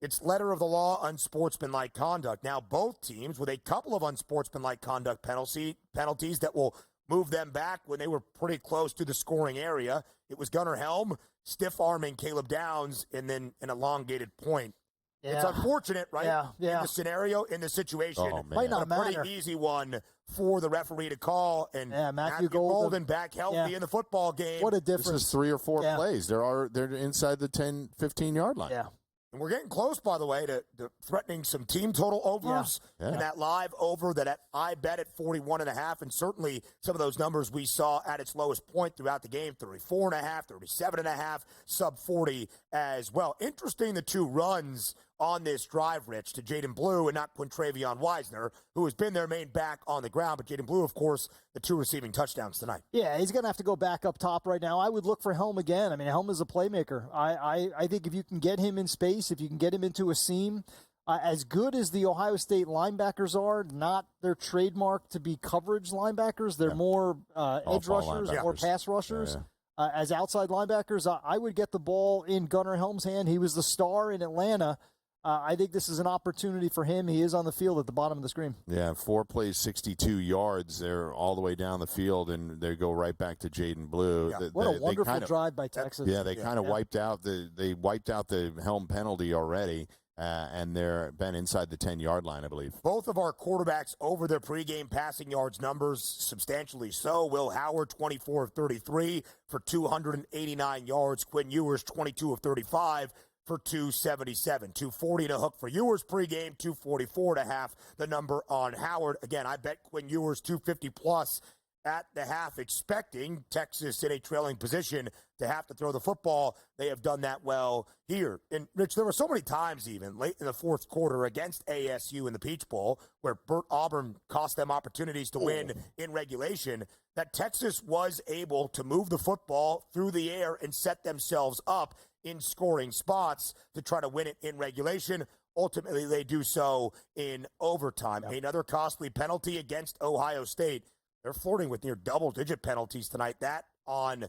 it's letter of the law, unsportsmanlike conduct. Now, both teams with a couple of unsportsmanlike conduct penalties that will move them back when they were pretty close to the scoring area. It was Gunnar Helm stiff-arming Caleb Downs and then an elongated point It's unfortunate, right? Yeah. In the scenario, in the situation. Might not a matter. pretty easy one for the referee to call. And Matthew Golden back healthy in the football game. What a difference. This is 3 or 4 plays. They're inside the 10, 15-yard line. Yeah. And we're getting close, by the way, to threatening some team total overs. Yeah. And that live over that I bet at 41.5. And certainly some of those numbers we saw at its lowest point throughout the game, 34.5, 37.5, sub 40 as well. Interesting, the 2 runs on this drive, Rich, to Jaden Blue and not Quintravion Wisner, who has been their main back on the ground. But Jaden Blue, of course, the 2 receiving touchdowns tonight. Yeah, he's going to have to go back up top right now. I would look for Helm again. I mean, Helm is a playmaker. I think if you can get him in space, if you can get him into a seam, as good as the Ohio State linebackers are, not their trademark to be coverage linebackers. They're more edge rushers or pass rushers. As outside linebackers, I would get the ball in Gunnar Helm's hand. He was the star in Atlanta. I think this is an opportunity for him. He is on the field at the bottom of the screen. Yeah, 4 plays, 62 yards. They're all the way down the field, and they go right back to Jaden Blue. Yeah. What a wonderful drive by Texas. Yeah, they kind of wiped out the Helm penalty already, and they're been inside the 10-yard line, I believe. Both of our quarterbacks over their pregame passing yards numbers, substantially so. Will Howard, 24 of 33 for 289 yards. Quinn Ewers, 22 of 35 for 277. 240 to hook for Ewers pregame, 244.5 the number on Howard. Again, I bet Quinn Ewers 250 plus at the half, expecting Texas in a trailing position to have to throw the football. They have done that well here. And, Rich, there were so many times even late in the fourth quarter against ASU in the Peach Bowl where Burt Auburn cost them opportunities to win in regulation, that Texas was able to move the football through the air and set themselves up in scoring spots to try to win it in regulation. Ultimately, they do so in overtime. Yep. Another costly penalty against Ohio State. They're flirting with near double-digit penalties tonight. That on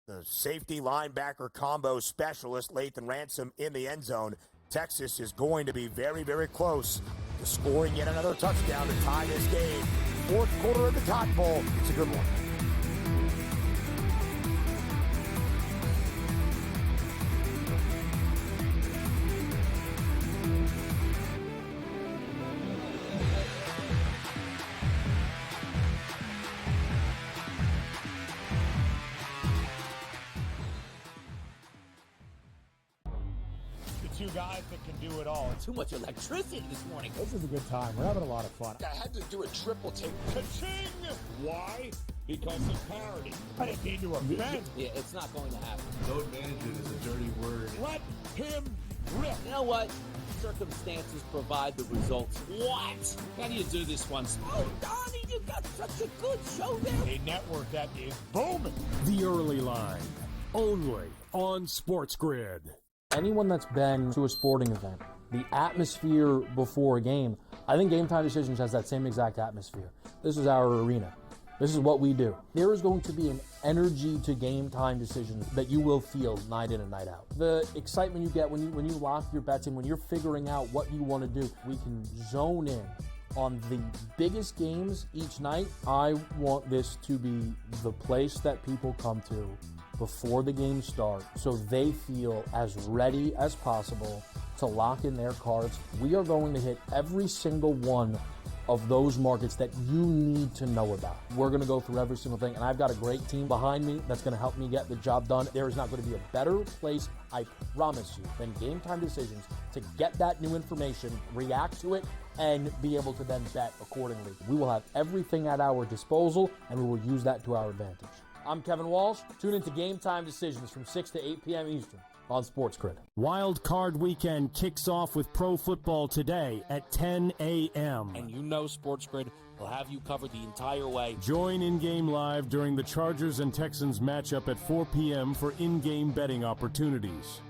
the safety linebacker combo specialist, Lathan Ransom, in the end zone. Texas is going to be very, very close to scoring yet another touchdown to tie this game. Fourth quarter of the Cotton Bowl. It's a good one. Two guys that can do it all. Too much electricity this morning. This is a good time. We're having a lot of fun. I had to do a triple take. Ka-ching! Why? Because of parody. I didn't mean to offend. Yeah, it's not going to happen. Load management is a dirty word. Let him rip. You know what? Circumstances provide the results. What? How do you do this once? Oh, Donnie, you got such a good show there. A network that is booming. The Early Line, only on SportsGrid. Anyone that's been to a sporting event, the atmosphere before a game, I think Game Time Decisions has that same exact atmosphere. This is our arena. This is what we do. There is going to be an energy to Game Time Decisions that you will feel night in and night out. The excitement you get when you lock your bets in, when you're figuring out what you want to do, we can zone in on the biggest games each night. I want this to be the place that people come to before the game starts so they feel as ready as possible to lock in their cards. We are going to hit every single one of those markets that you need to know about. We're going to go through every single thing, and I've got a great team behind me that's going to help me get the job done. There is not going to be a better place, I promise you, than Game Time Decisions to get that new information, react to it, and be able to then bet accordingly. We will have everything at our disposal, and we will use that to our advantage. I'm Kevin Walsh. Tune into Game Time Decisions from 6 to 8 p.m. Eastern on SportsGrid. Wild Card Weekend kicks off with pro football today at 10 a.m. And you know SportsGrid will have you covered the entire way. Join in-game live during the Chargers and Texans matchup at 4 p.m. for in-game betting opportunities.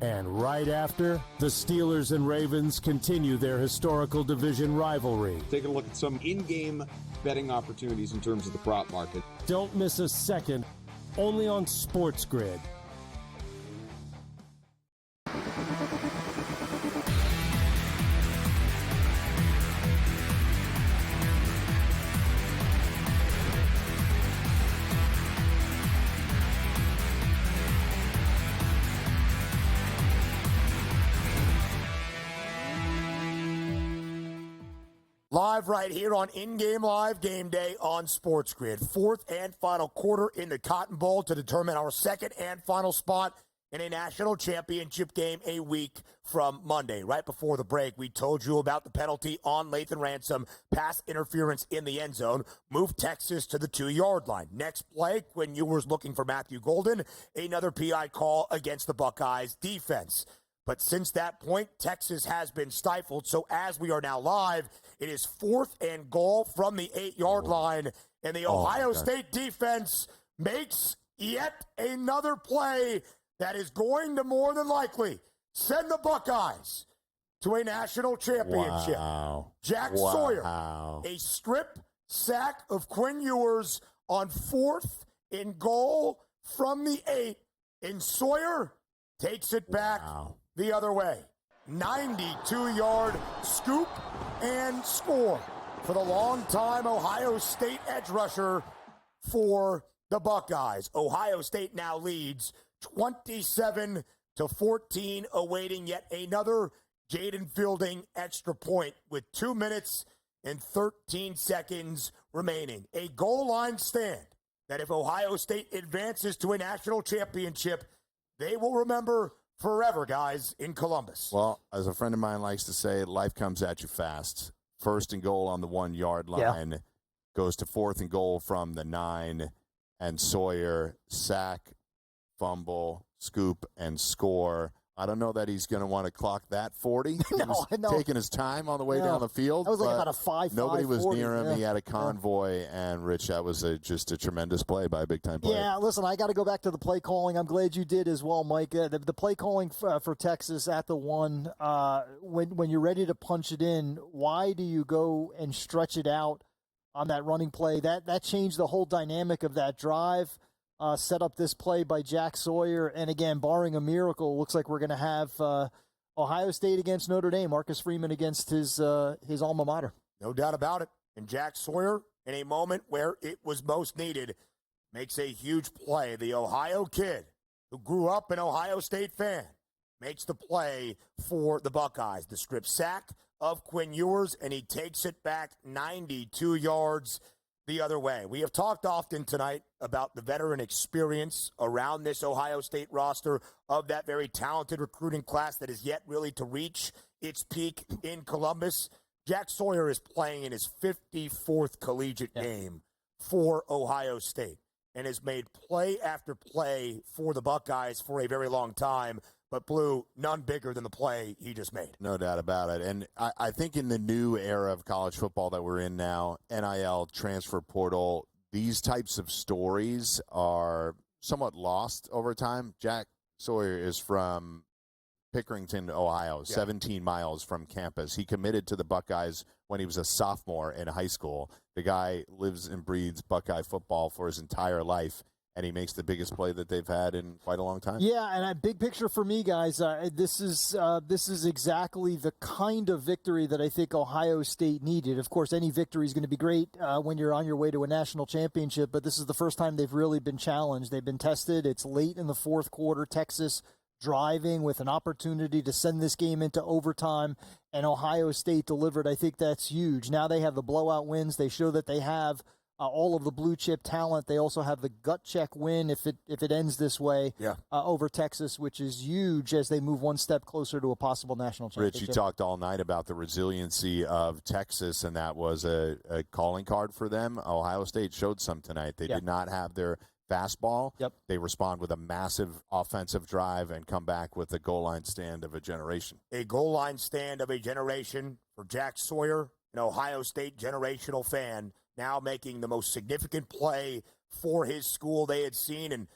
And right after, the Steelers and Ravens continue their historical division rivalry. Taking a look at some in-game betting opportunities in terms of the prop market. Don't miss a second, only on SportsGrid. Live right here on In-Game Live Game Day on SportsGrid. Fourth and final quarter in the Cotton Bowl to determine our second and final spot in a national championship game a week from Monday. Right before the break, we told you about the penalty on Lathan Ransom, pass interference in the end zone, moved Texas to the 2-yard line. Next play, Quinn Ewers looking for Matthew Golden, another PI call against the Buckeyes defense. But since that point, Texas has been stifled. So as we are now live, it is 4th and goal from the 8-yard line. And the Ohio State defense makes yet another play that is going to more than likely send the Buckeyes to a national championship. Wow. Jack Sawyer, a strip sack of Quinn Ewers on 4th and goal from the 8. And Sawyer takes it back the other way. 92-yard scoop and score for the longtime Ohio State edge rusher for the Buckeyes. Ohio State now leads 27-14, awaiting yet another Jaden Fielding extra point with 2 minutes and 13 seconds remaining. A goal line stand that if Ohio State advances to a national championship, they will remember forever, guys, in Columbus. Well, as a friend of mine likes to say, life comes at you fast. 1st and goal on the 1-yard line, goes to 4th and goal from the 9, and Sawyer sack, fumble, scoop, and score. I don't know that he's going to want to clock that 40. He was taking his time on the way down the field. That was like about a 5-5. Nobody was 40, near him. He had a convoy, and, Rich, that was just a tremendous play by a big-time player. Yeah, listen, I got to go back to the play calling. I'm glad you did as well, Mike. The play calling for Texas at the 1, when you're ready to punch it in, why do you go and stretch it out on that running play? That changed the whole dynamic of that drive. Set up this play by Jack Sawyer. And again, barring a miracle, looks like we're going to have Ohio State against Notre Dame, Marcus Freeman against his alma mater. No doubt about it. And Jack Sawyer, in a moment where it was most needed, makes a huge play. The Ohio kid who grew up an Ohio State fan makes the play for the Buckeyes. The strip sack of Quinn Ewers, and he takes it back 92 yards the other way. We have talked often tonight about the veteran experience around this Ohio State roster of that very talented recruiting class that is yet really to reach its peak in Columbus. Jack Sawyer is playing in his 54th collegiate game for Ohio State and has made play after play for the Buckeyes for a very long time. But, Blue, none bigger than the play he just made. No doubt about it. And I think in the new era of college football that we're in now, NIL, transfer portal, these types of stories are somewhat lost over time. Jack Sawyer is from Pickerington, Ohio, 17 miles from campus. He committed to the Buckeyes when he was a sophomore in high school. The guy lives and breathes Buckeye football for his entire life, and he makes the biggest play that they've had in quite a long time. Yeah, and a big picture for me, guys, this is exactly the kind of victory that I think Ohio State needed. Of course, any victory is going to be great when you're on your way to a national championship, but this is the first time they've really been challenged. They've been tested. It's late in the fourth quarter. Texas driving with an opportunity to send this game into overtime, and Ohio State delivered. I think that's huge. Now they have the blowout wins. They show that they have all of the blue chip talent. They also have the gut check win if it ends this way over Texas, which is huge as they move one step closer to a possible national championship. Rich, you talked all night about the resiliency of Texas, and that was a calling card for them. Ohio State showed some tonight. They did not have their fastball. They respond with a massive offensive drive and come back with a goal line stand of a generation. A goal line stand of a generation for Jack Sawyer, an Ohio State generational fan, now making the most significant play for his school they had seen in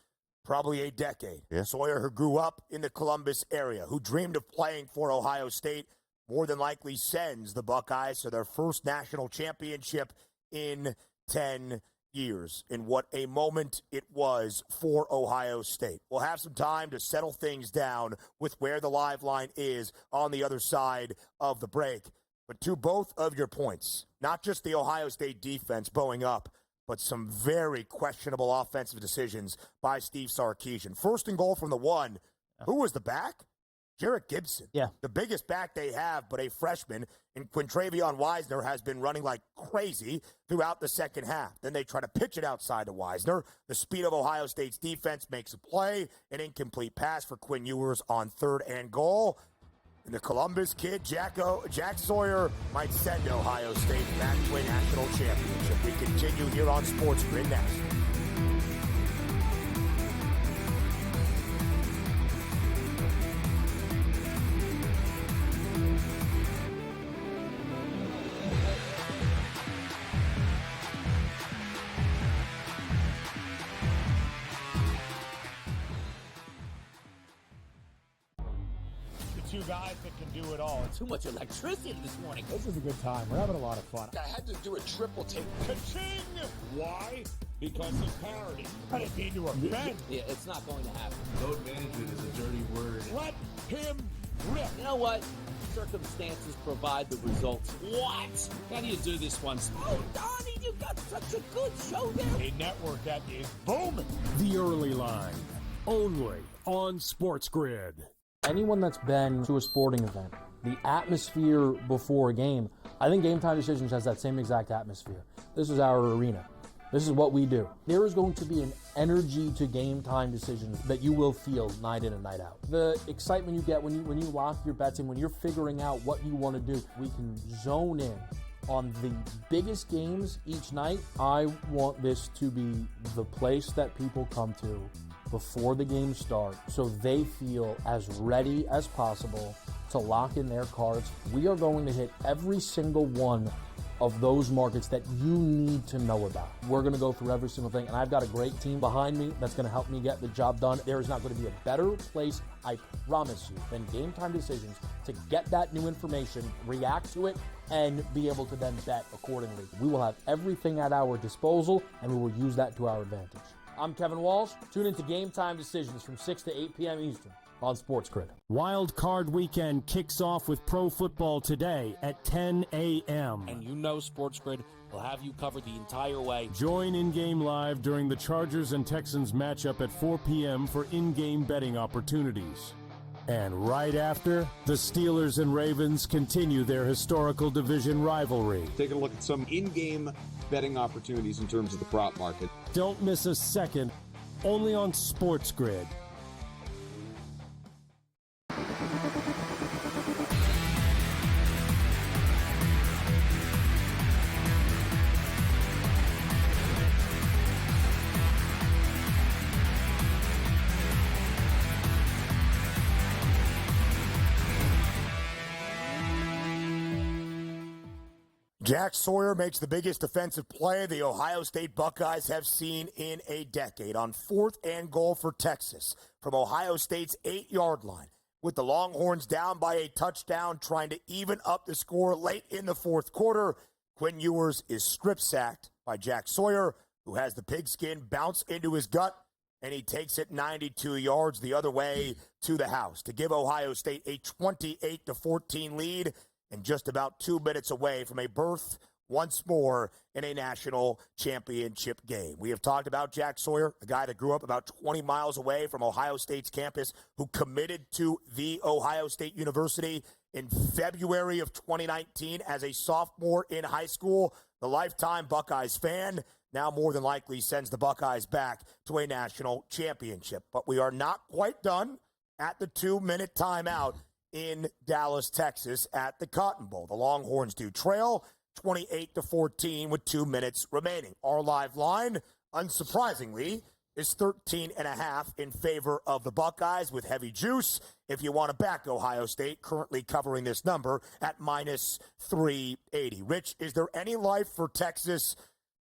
probably a decade. Sawyer, who grew up in the Columbus area, who dreamed of playing for Ohio State, more than likely sends the Buckeyes to their first national championship in 10 years. And what a moment it was for Ohio State. We'll have some time to settle things down with where the live line is on the other side of the break. But to both of your points, not just the Ohio State defense bowing up, but some very questionable offensive decisions by Steve Sarkisian. First and goal from the 1. Who was the back? Jarrett Gibson. Yeah. The biggest back they have, but a freshman. And Quintravion Wisner has been running like crazy throughout the second half. Then they try to pitch it outside to Wisner. The speed of Ohio State's defense makes a play. An incomplete pass for Quinn Ewers on 3rd and goal. And the Columbus kid, Jack Sawyer, might send Ohio State back to a national championship. We continue here on SportsGrid National. Two guys that can do it all. Too much electricity this morning. This is a good time. We're having a lot of fun. I had to do a triple take. Ka-ching! Why? Because of parity. I didn't mean to offend. Yeah, it's not going to happen. Load management is a dirty word. Let him rip. You know what? Circumstances provide the results. What? How do you do this once? Oh, Donnie, you got such a good show there. A network that is booming. The Early Line, only on SportsGrid. Anyone that's been to a sporting event, the atmosphere before a game, I think Game Time Decisions has that same exact atmosphere. This is our arena. This is what we do. There is going to be an energy to Game Time Decisions that you will feel night in and night out. The excitement you get when you lock your bets in, when you're figuring out what you want to do, we can zone in on the biggest games each night. I want this to be the place that people come to before the games start so they feel as ready as possible to lock in their cards. We are going to hit every single one of those markets that you need to know about. We're going to go through every single thing, and I've got a great team behind me that's going to help me get the job done. There is not going to be a better place, I promise you, than Game Time Decisions to get that new information, react to it, and be able to then bet accordingly. We will have everything at our disposal, and we will use that to our advantage. I'm Kevin Walsh. Tune into Game Time Decisions from 6 to 8 p.m. Eastern on SportsGrid. Wild Card Weekend kicks off with Pro Football today at 10 a.m. And you know SportsGrid will have you covered the entire way. Join in-game live during the Chargers and Texans matchup at 4 p.m. for in-game betting opportunities. And right after, the Steelers and Ravens continue their historical division rivalry. Taking a look at some in-game betting opportunities in terms of the prop market. Don't miss a second, only on SportsGrid. Jack Sawyer makes the biggest defensive play the Ohio State Buckeyes have seen in a decade on 4th and goal for Texas from Ohio State's 8-yard line. With the Longhorns down by a touchdown, trying to even up the score late in the 4th quarter, Quinn Ewers is strip sacked by Jack Sawyer, who has the pigskin bounce into his gut, and he takes it 92 yards the other way to the house to give Ohio State a 28-14 lead and just about 2 minutes away from a berth once more in a national championship game. We have talked about Jack Sawyer, a guy that grew up about 20 miles away from Ohio State's campus, who committed to The Ohio State University in February of 2019 as a sophomore in high school. The lifetime Buckeyes fan now more than likely sends the Buckeyes back to a national championship. But we are not quite done at the 2-minute timeout in Dallas, Texas at the Cotton Bowl. The Longhorns do trail 28-14 with 2 minutes remaining. Our live line, unsurprisingly, is 13.5 in favor of the Buckeyes with heavy juice. If you want to back Ohio State, currently covering this number at minus 380. Rich, is there any life for Texas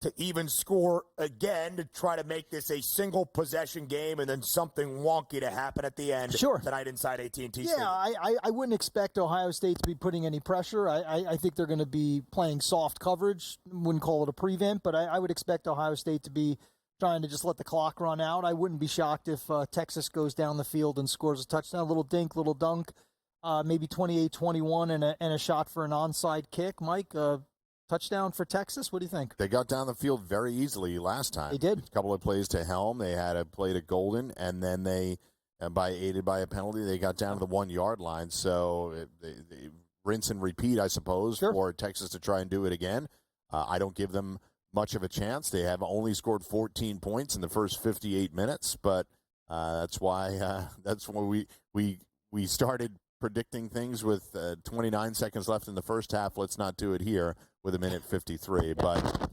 to even score again to try to make this a single possession game and then something wonky to happen at the end tonight inside AT&T Stadium? Yeah, I wouldn't expect Ohio State to be putting any pressure. I think they're going to be playing soft coverage. Wouldn't call it a prevent, but I would expect Ohio State to be trying to just let the clock run out. I wouldn't be shocked if Texas goes down the field and scores a touchdown, a little dink, little dunk, maybe 28-21 and a shot for an onside kick. Mike, touchdown for Texas? What do you think? They got down the field very easily last time. They did. A couple of plays to Helm. They had a play to Golden, and then they aided by a penalty. They got down to the 1 yard line. So they rinse and repeat, I suppose, for Texas to try and do it again. I don't give them much of a chance. They have only scored 14 points in the first 58 minutes, but that's why we started predicting things with 29 seconds left in the first half. Let's not do it here with 1:53. But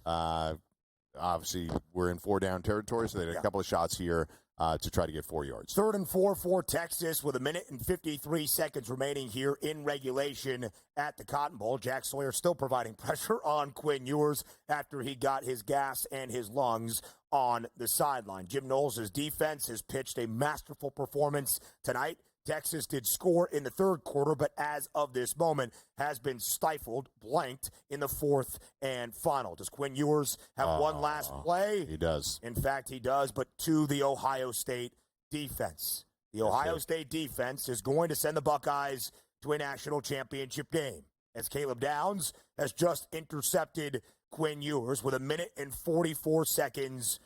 obviously we're in 4-down territory, so they had a couple of shots here to try to get 4 yards. 3rd and 4 for Texas with 1:53 remaining here in regulation at the Cotton Bowl. Jack Sawyer still providing pressure on Quinn Ewers after he got his gas and his lungs on the sideline. Jim Knowles' defense has pitched a masterful performance tonight. Texas did score in the 3rd quarter, but as of this moment has been stifled, blanked in the 4th and final. Does Quinn Ewers have one last play? He does. In fact, he does, but to the Ohio State defense. The Ohio State defense is going to send the Buckeyes to a national championship game, as Caleb Downs has just intercepted Quinn Ewers with 1:44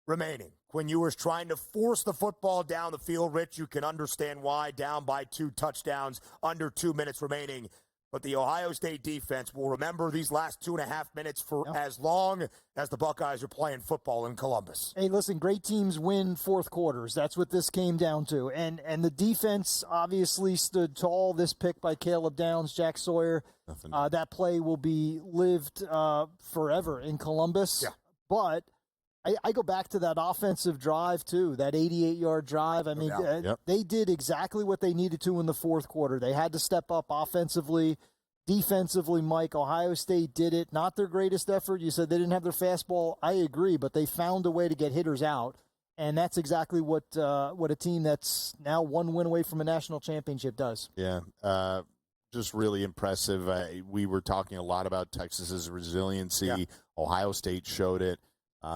remaining. Quinn Ewers trying to force the football down the field. Rich, you can understand why, down by 2 touchdowns, under 2 minutes remaining. But the Ohio State defense will remember these last 2.5 minutes for as long as the Buckeyes are playing football in Columbus. Hey, listen, great teams win fourth quarters. That's what this came down to. And the defense obviously stood tall. This pick by Caleb Downs, Jack Sawyer, that play will be lived forever in Columbus. Yeah. But I go back to that offensive drive, too, that 88-yard drive. I mean, they did exactly what they needed to in the fourth quarter. They had to step up offensively. Defensively, Mike, Ohio State did it. Not their greatest effort. You said they didn't have their fastball. I agree, but they found a way to get hitters out, and that's exactly what a team that's now one win away from a national championship does. Yeah, just really impressive. We were talking a lot about Texas's resiliency. Yeah. Ohio State showed it.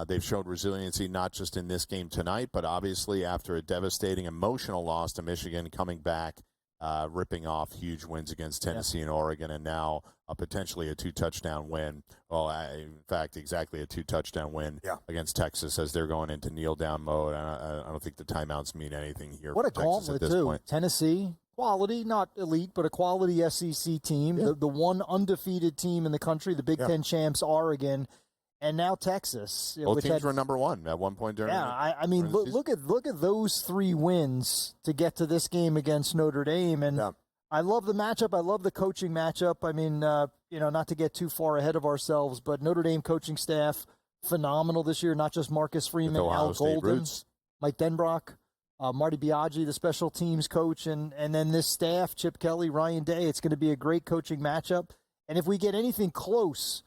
They've showed resiliency not just in this game tonight, but obviously after a devastating emotional loss to Michigan, coming back, ripping off huge wins against Tennessee and Oregon, and now potentially a 2-touchdown win. Well, in fact, exactly a 2-touchdown win against Texas as they're going into kneel-down mode. I don't think the timeouts mean anything here. What a Texas gauntlet, at this too. point. Tennessee, quality, not elite, but a quality SEC team. Yeah. The one undefeated team in the country, the Big Ten champs, Oregon. And now Texas. Both teams were number one at one point during the I mean, look at those 3 wins to get to this game against Notre Dame. And I love the matchup. I love the coaching matchup. I mean, not to get too far ahead of ourselves, but Notre Dame coaching staff, phenomenal this year. Not just Marcus Freeman, Al Golden, Mike Denbrock, Marty Biaggi, the special teams coach, and then this staff, Chip Kelly, Ryan Day. It's going to be a great coaching matchup. And if we get anything close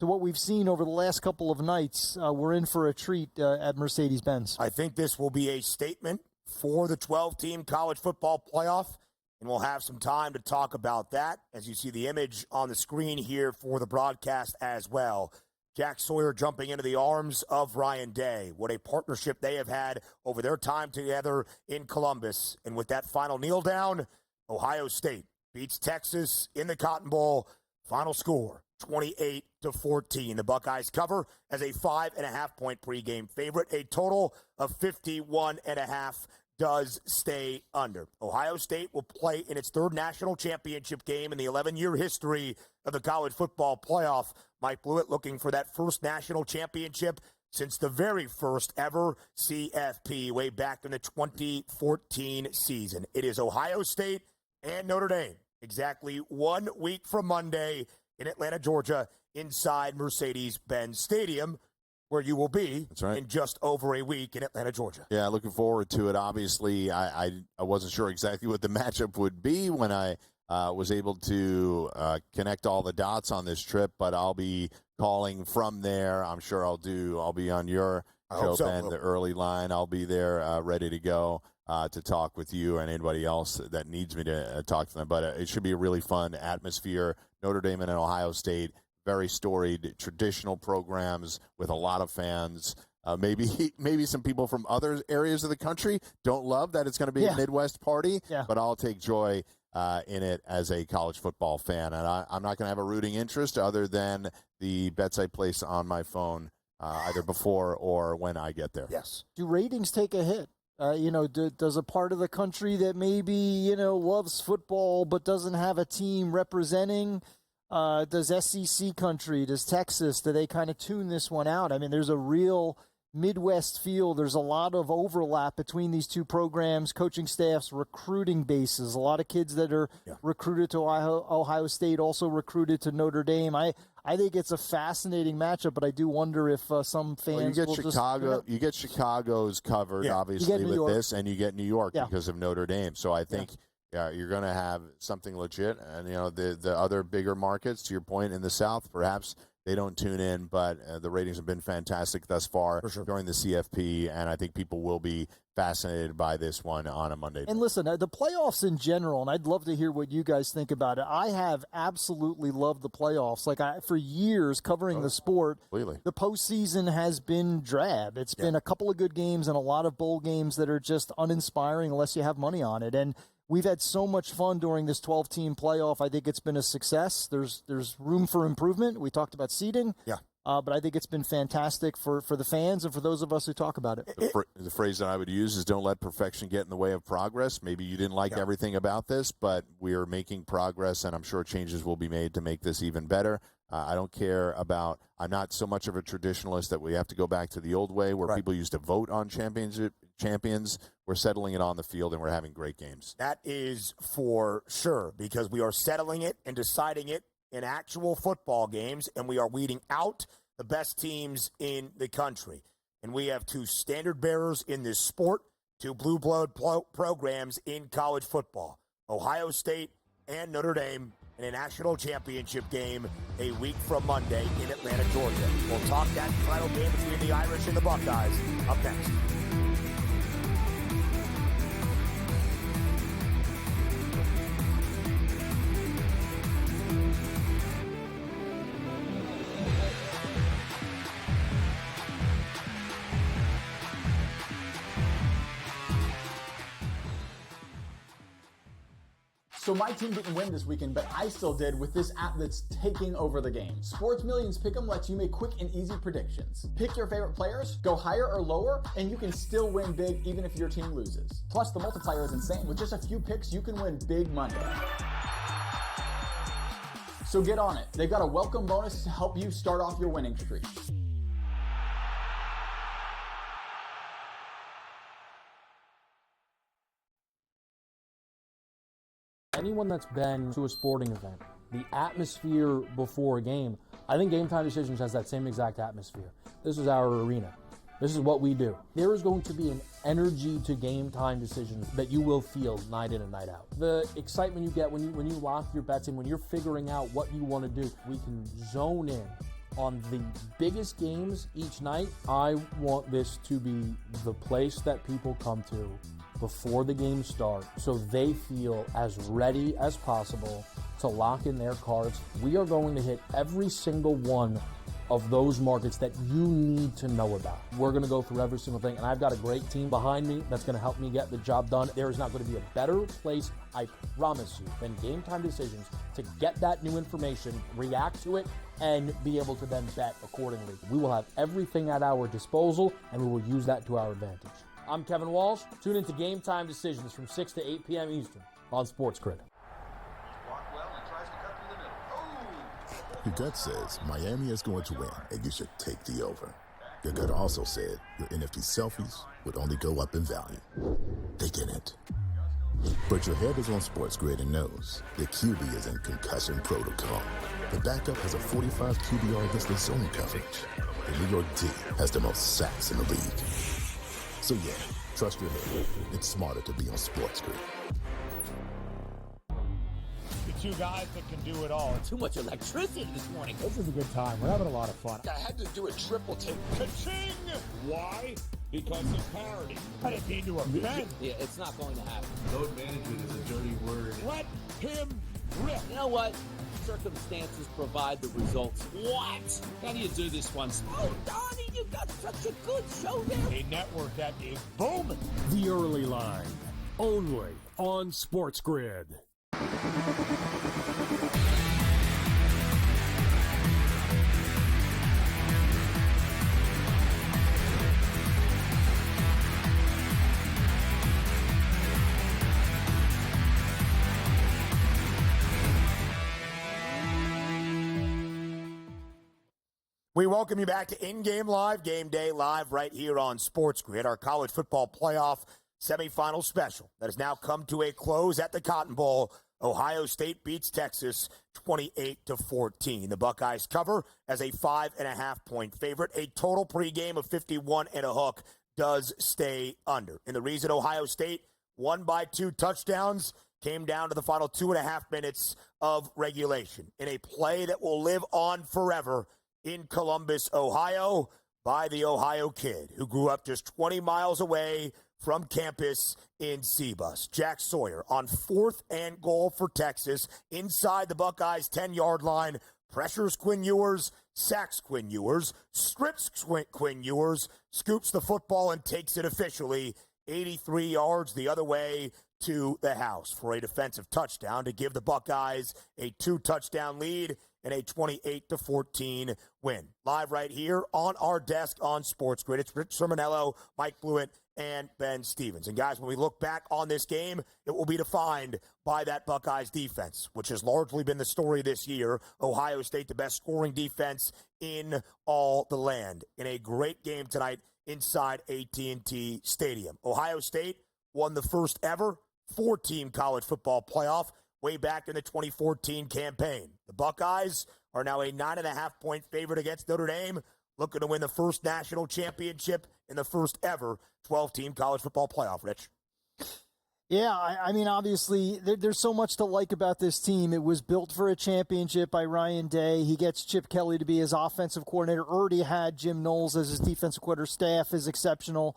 to what we've seen over the last couple of nights, we're in for a treat at Mercedes-Benz. I think this will be a statement for the 12-team college football playoff, and we'll have some time to talk about that as you see the image on the screen here for the broadcast as well. Jack Sawyer jumping into the arms of Ryan Day. What a partnership they have had over their time together in Columbus. And with that final kneel down, Ohio State beats Texas in the Cotton Bowl. Final score, 28-14. The Buckeyes cover as a 5.5-point pregame favorite. A total of 51.5 does stay under. Ohio State will play in its 3rd national championship game in the 11-year history of the college football playoff. Mike Blewitt looking for that first national championship since the very first ever CFP way back in the 2014 season. It is Ohio State and Notre Dame. Exactly 1 week from Monday in Atlanta, Georgia, inside Mercedes-Benz Stadium, where you will be in just over a week in Atlanta, Georgia. Yeah, looking forward to it. Obviously, I wasn't sure exactly what the matchup would be when I was able to connect all the dots on this trip, but I'll be calling from there. I'm sure I'll be on your show, Ben, the early line. I'll be there ready to go. To talk with you and anybody else that needs me to talk to them. But it should be a really fun atmosphere. Notre Dame and Ohio State, very storied, traditional programs with a lot of fans. Maybe some people from other areas of the country don't love that it's going to be a Midwest party, but I'll take joy in it as a college football fan. And I'm not going to have a rooting interest other than the bets I place on my phone either before or when I get there. Yes. Do ratings take a hit Does a part of the country that maybe, loves football but doesn't have a team representing, does SEC country, does Texas, do they kind of tune this one out? I mean, there's a real Midwest feel. There's a lot of overlap between these two programs, coaching staffs, recruiting bases. A lot of kids that are recruited to Ohio State also recruited to Notre Dame. I think it's a fascinating matchup, but I do wonder if some fans you get Chicago's covered, obviously, with this, and you get New York because of Notre Dame. So I think you're going to have something legit. And, the other bigger markets, to your point, in the South, perhaps they don't tune in, but the ratings have been fantastic thus far during the CFP, and I think people will be fascinated by this one on a Monday. And listen, the playoffs in general, and I'd love to hear what you guys think about it. I have absolutely loved the playoffs. For years covering the sport, the postseason has been drab. It's been a couple of good games and a lot of bowl games that are just uninspiring unless you have money on it. And we've had so much fun during this 12-team playoff. I think it's been a success. There's room for improvement. We talked about seeding. But I think it's been fantastic for the fans and for those of us who talk about it. The phrase that I would use is don't let perfection get in the way of progress. Maybe you didn't like everything about this, but we are making progress, and I'm sure changes will be made to make this even better. I don't care about – I'm not so much of a traditionalist that we have to go back to the old way where people used to vote on champions. We're settling it on the field, and we're having great games. That is for sure, because we are settling it and deciding it in actual football games, and we are weeding out the best teams in the country. And we have two standard bearers in this sport, two blue blood programs in college football, Ohio State and Notre Dame, in a national championship game a week from Monday in Atlanta, Georgia. We'll talk that final game between the Irish and the Buckeyes up next. So my team didn't win this weekend, but I still did with this app that's taking over the game. Sports Millions Pick'em lets you make quick and easy predictions. Pick your favorite players, go higher or lower, and you can still win big even if your team loses. Plus, the multiplier is insane. With just a few picks, you can win big money. So get on it. They've got a welcome bonus to help you start off your winning streak. Anyone that's been to a sporting event, the atmosphere before a game, I think Game Time Decisions has that same exact atmosphere. This is our arena. This is what we do. There is going to be an energy to Game Time Decisions that you will feel night in and night out. The excitement you get when you lock your bets in, when you're figuring out what you want to do, we can zone in on the biggest games each night. I want this to be the place that people come to before the games start so they feel as ready as possible to lock in their cards. We are going to hit every single one of those markets that you need to know about. We're going to go through every single thing, and I've got a great team behind me that's going to help me get the job done. There is not going to be a better place, I promise you, than Game Time Decisions to get that new information, react to it, and be able to then bet accordingly. We will have everything at our disposal, and we will use that to our advantage. I'm Kevin Walsh. Tune into Game Time Decisions from 6 to 8 p.m. Eastern on SportsGrid. Your gut says Miami is going to win, and you should take the over. Your gut also said your NFT selfies would only go up in value. They didn't. But your head is on SportsGrid and knows the QB is in concussion protocol. The backup has a 45 QBR against the zone coverage. The New York D has the most sacks in the league. So yeah, trust your head. It's smarter to be on SportsGrid. The two guys that can do it all. Too much electricity this morning. This is a good time. We're having a lot of fun. I had to do a triple take. Ka-ching! Why? Because of parity. I didn't mean to offend. Yeah, it's not going to happen. Load management is a dirty word. Let him rip. You know what? Circumstances provide the results. What? How do you do this one? Oh, Donnie, you got such a good show there. A network that is booming. The Early Line, only on SportsGrid. We welcome you back to In-Game Live, Game Day Live right here on SportsGrid, our college football playoff semifinal special that has now come to a close at the Cotton Bowl. Ohio State beats Texas 28-14. The Buckeyes cover as a 5.5-point favorite. A total pregame of 51 and a hook does stay under. And the reason Ohio State won by 2 touchdowns came down to the final 2.5 minutes of regulation in a play that will live on forever in Columbus, Ohio, by the Ohio kid who grew up just 20 miles away from campus in Sebus. Jack Sawyer on 4th and goal for Texas inside the Buckeyes' 10-yard line. Pressures Quinn Ewers, sacks Quinn Ewers, strips Quinn Ewers, scoops the football and takes it officially 83 yards the other way to the house for a defensive touchdown to give the Buckeyes a 2-touchdown lead and a 28-14 win. Live right here on our desk on SportsGrid. It's Rich Cirminiello, Mike Blewitt, and Ben Stevens. And guys, when we look back on this game, it will be defined by that Buckeyes defense, which has largely been the story this year. Ohio State, the best scoring defense in all the land. In a great game tonight inside AT&T Stadium. Ohio State won the first ever 4-team college football playoff way back in the 2014 campaign. The Buckeyes are now a 9.5-point favorite against Notre Dame, looking to win the first national championship in the first ever 12-team college football playoff, Rich. Yeah, I mean, obviously, there's so much to like about this team. It was built for a championship by Ryan Day. He gets Chip Kelly to be his offensive coordinator. Already had Jim Knowles as his defensive coordinator. Staff is exceptional.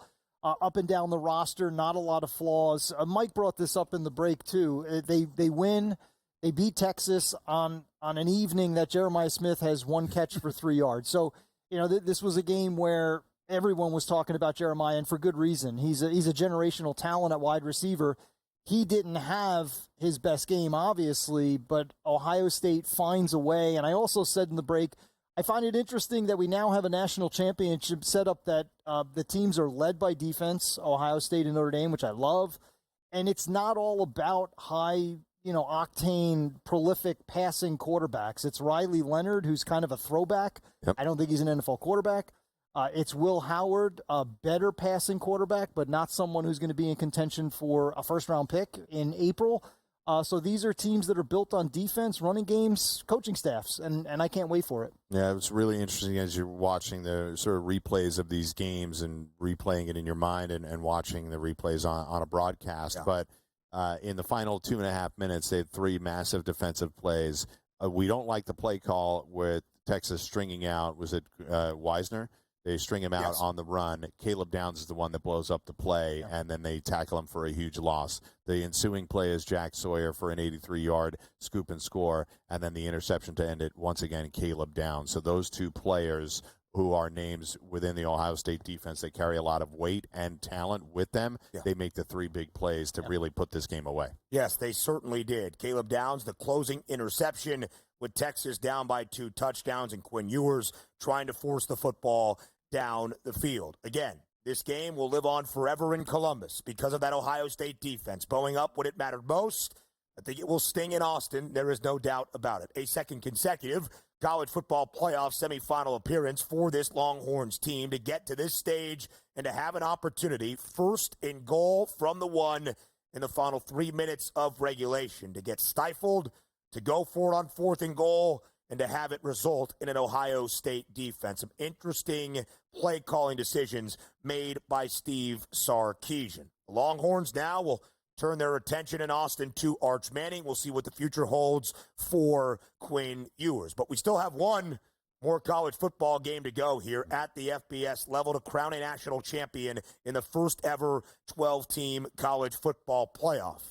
Up and down the roster, not a lot of flaws. Mike brought this up in the break, too. They win. They beat Texas on an evening that Jeremiah Smith has 1 catch for 3 yards. So, you know, this was a game where everyone was talking about Jeremiah, and for good reason. He's a generational talent at wide receiver. He didn't have his best game, obviously, but Ohio State finds a way. And I also said in the break, I find it interesting that we now have a national championship set up that the teams are led by defense, Ohio State and Notre Dame, which I love. And it's not all about high, octane, prolific passing quarterbacks. It's Riley Leonard, who's kind of a throwback. Yep. I don't think he's an NFL quarterback. It's Will Howard, a better passing quarterback, but not someone who's going to be in contention for a first-round pick in April. So these are teams that are built on defense, running games, coaching staffs, and I can't wait for it. Yeah, it was really interesting as you're watching the sort of replays of these games and replaying it in your mind and watching the replays on a broadcast. Yeah. But in the final 2.5 minutes, they had 3 massive defensive plays. We don't like the play call with Texas stringing out, was it Wisner? They string him out on the run. Caleb Downs is the one that blows up the play, and then they tackle him for a huge loss. The ensuing play is Jack Sawyer for an 83-yard scoop and score, and then the interception to end it, once again, Caleb Downs. So those 2 players who are names within the Ohio State defense that carry a lot of weight and talent with them, they make the 3 big plays to really put this game away. Yes, they certainly did. Caleb Downs, the closing interception with Texas down by 2 touchdowns, and Quinn Ewers trying to force the football down the field. Again, this game will live on forever in Columbus because of that Ohio State defense. Bowing up when it mattered most. I think it will sting in Austin. There is no doubt about it. A second consecutive college football playoff semifinal appearance for this Longhorns team to get to this stage and to have an opportunity, 1st and goal from the 1 in the final 3 minutes of regulation, to get stifled, to go for it on 4th and goal, and to have it result in an Ohio State defense. Some interesting play-calling decisions made by Steve Sarkisian. The Longhorns now will turn their attention in Austin to Arch Manning. We'll see what the future holds for Quinn Ewers. But we still have one more college football game to go here at the FBS level to crown a national champion in the first ever 12-team college football playoff.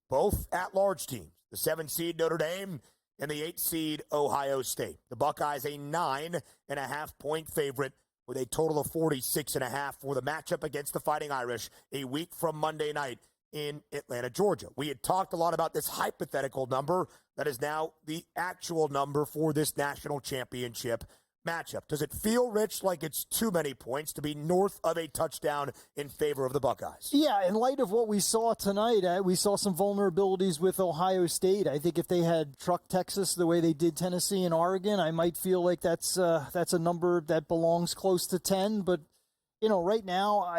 Both at-large teams, the 7-seed Notre Dame and the 8-seed Ohio State. The Buckeyes a 9.5-point favorite with a total of 46.5 for the matchup against the Fighting Irish a week from Monday night in Atlanta, Georgia. We had talked a lot about this hypothetical number that is now the actual number for this national championship. matchup. Does it feel, Rich, like it's too many points to be north of a touchdown in favor of the Buckeyes? Yeah, in light of what we saw tonight, we saw some vulnerabilities with Ohio State. I think if they had trucked Texas the way they did Tennessee and Oregon, I might feel like that's a number that belongs close to 10. But, right now,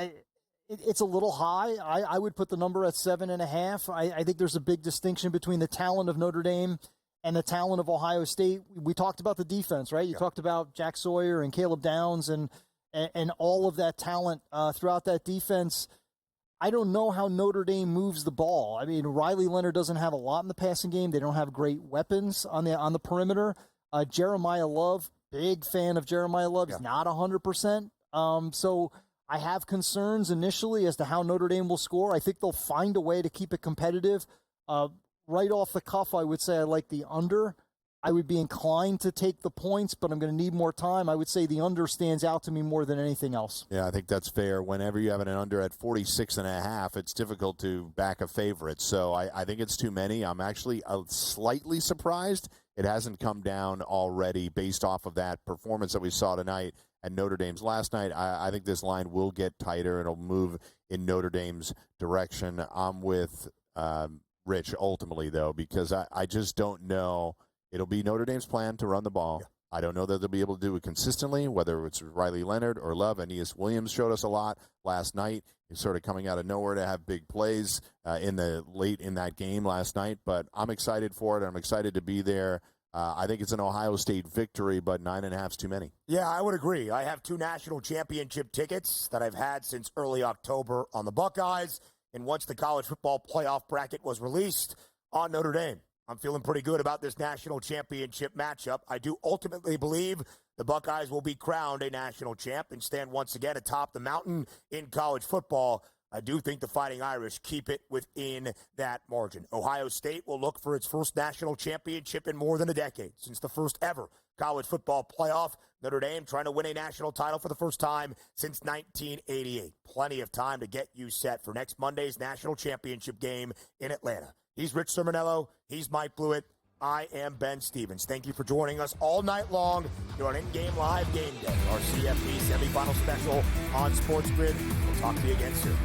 it's a little high. I would put the number at 7.5. I think there's a big distinction between the talent of Notre Dame and the talent of Ohio State. We talked about the defense, right? You talked about Jack Sawyer and Caleb Downs and all of that talent throughout that defense. I don't know how Notre Dame moves the ball. I mean, Riley Leonard doesn't have a lot in the passing game. They don't have great weapons on the perimeter. Jeremiah Love, big fan of Jeremiah Love. He's not 100%. So I have concerns initially as to how Notre Dame will score. I think they'll find a way to keep it competitive. Right off the cuff, I would say I like the under. I would be inclined to take the points, but I'm going to need more time. I would say the under stands out to me more than anything else. Yeah, I think that's fair. Whenever you have an under at 46.5, it's difficult to back a favorite. So I think it's too many. I'm actually slightly surprised it hasn't come down already based off of that performance that we saw tonight at Notre Dame's last night. I think this line will get tighter. It'll move in Notre Dame's direction. I'm with Rich ultimately, though, because I just don't know. It'll be Notre Dame's plan to run the ball. Yeah. I don't know that they'll be able to do it consistently, whether it's Riley Leonard or Love. Aeneas Williams showed us a lot last night. He's sort of coming out of nowhere to have big plays late in that game last night. But I'm excited for it. I'm excited to be there. I think it's an Ohio State victory, but 9.5 is too many. Yeah, I would agree. I have 2 national championship tickets that I've had since early October on the Buckeyes. And once the college football playoff bracket was released, on Notre Dame. I'm feeling pretty good about this national championship matchup. I do ultimately believe the Buckeyes will be crowned a national champ and stand once again atop the mountain in college football. I do think the Fighting Irish keep it within that margin. Ohio State will look for its first national championship in more than a decade, since the first ever college football playoff. Notre Dame trying to win a national title for the first time since 1988. Plenty of time to get you set for next Monday's national championship game in Atlanta. He's Rich Cirminiello. He's Mike Blewitt. I am Ben Stevens. Thank you for joining us all night long here on In-Game Live Game Day, our CFP semifinal special on SportsGrid. We'll talk to you again soon.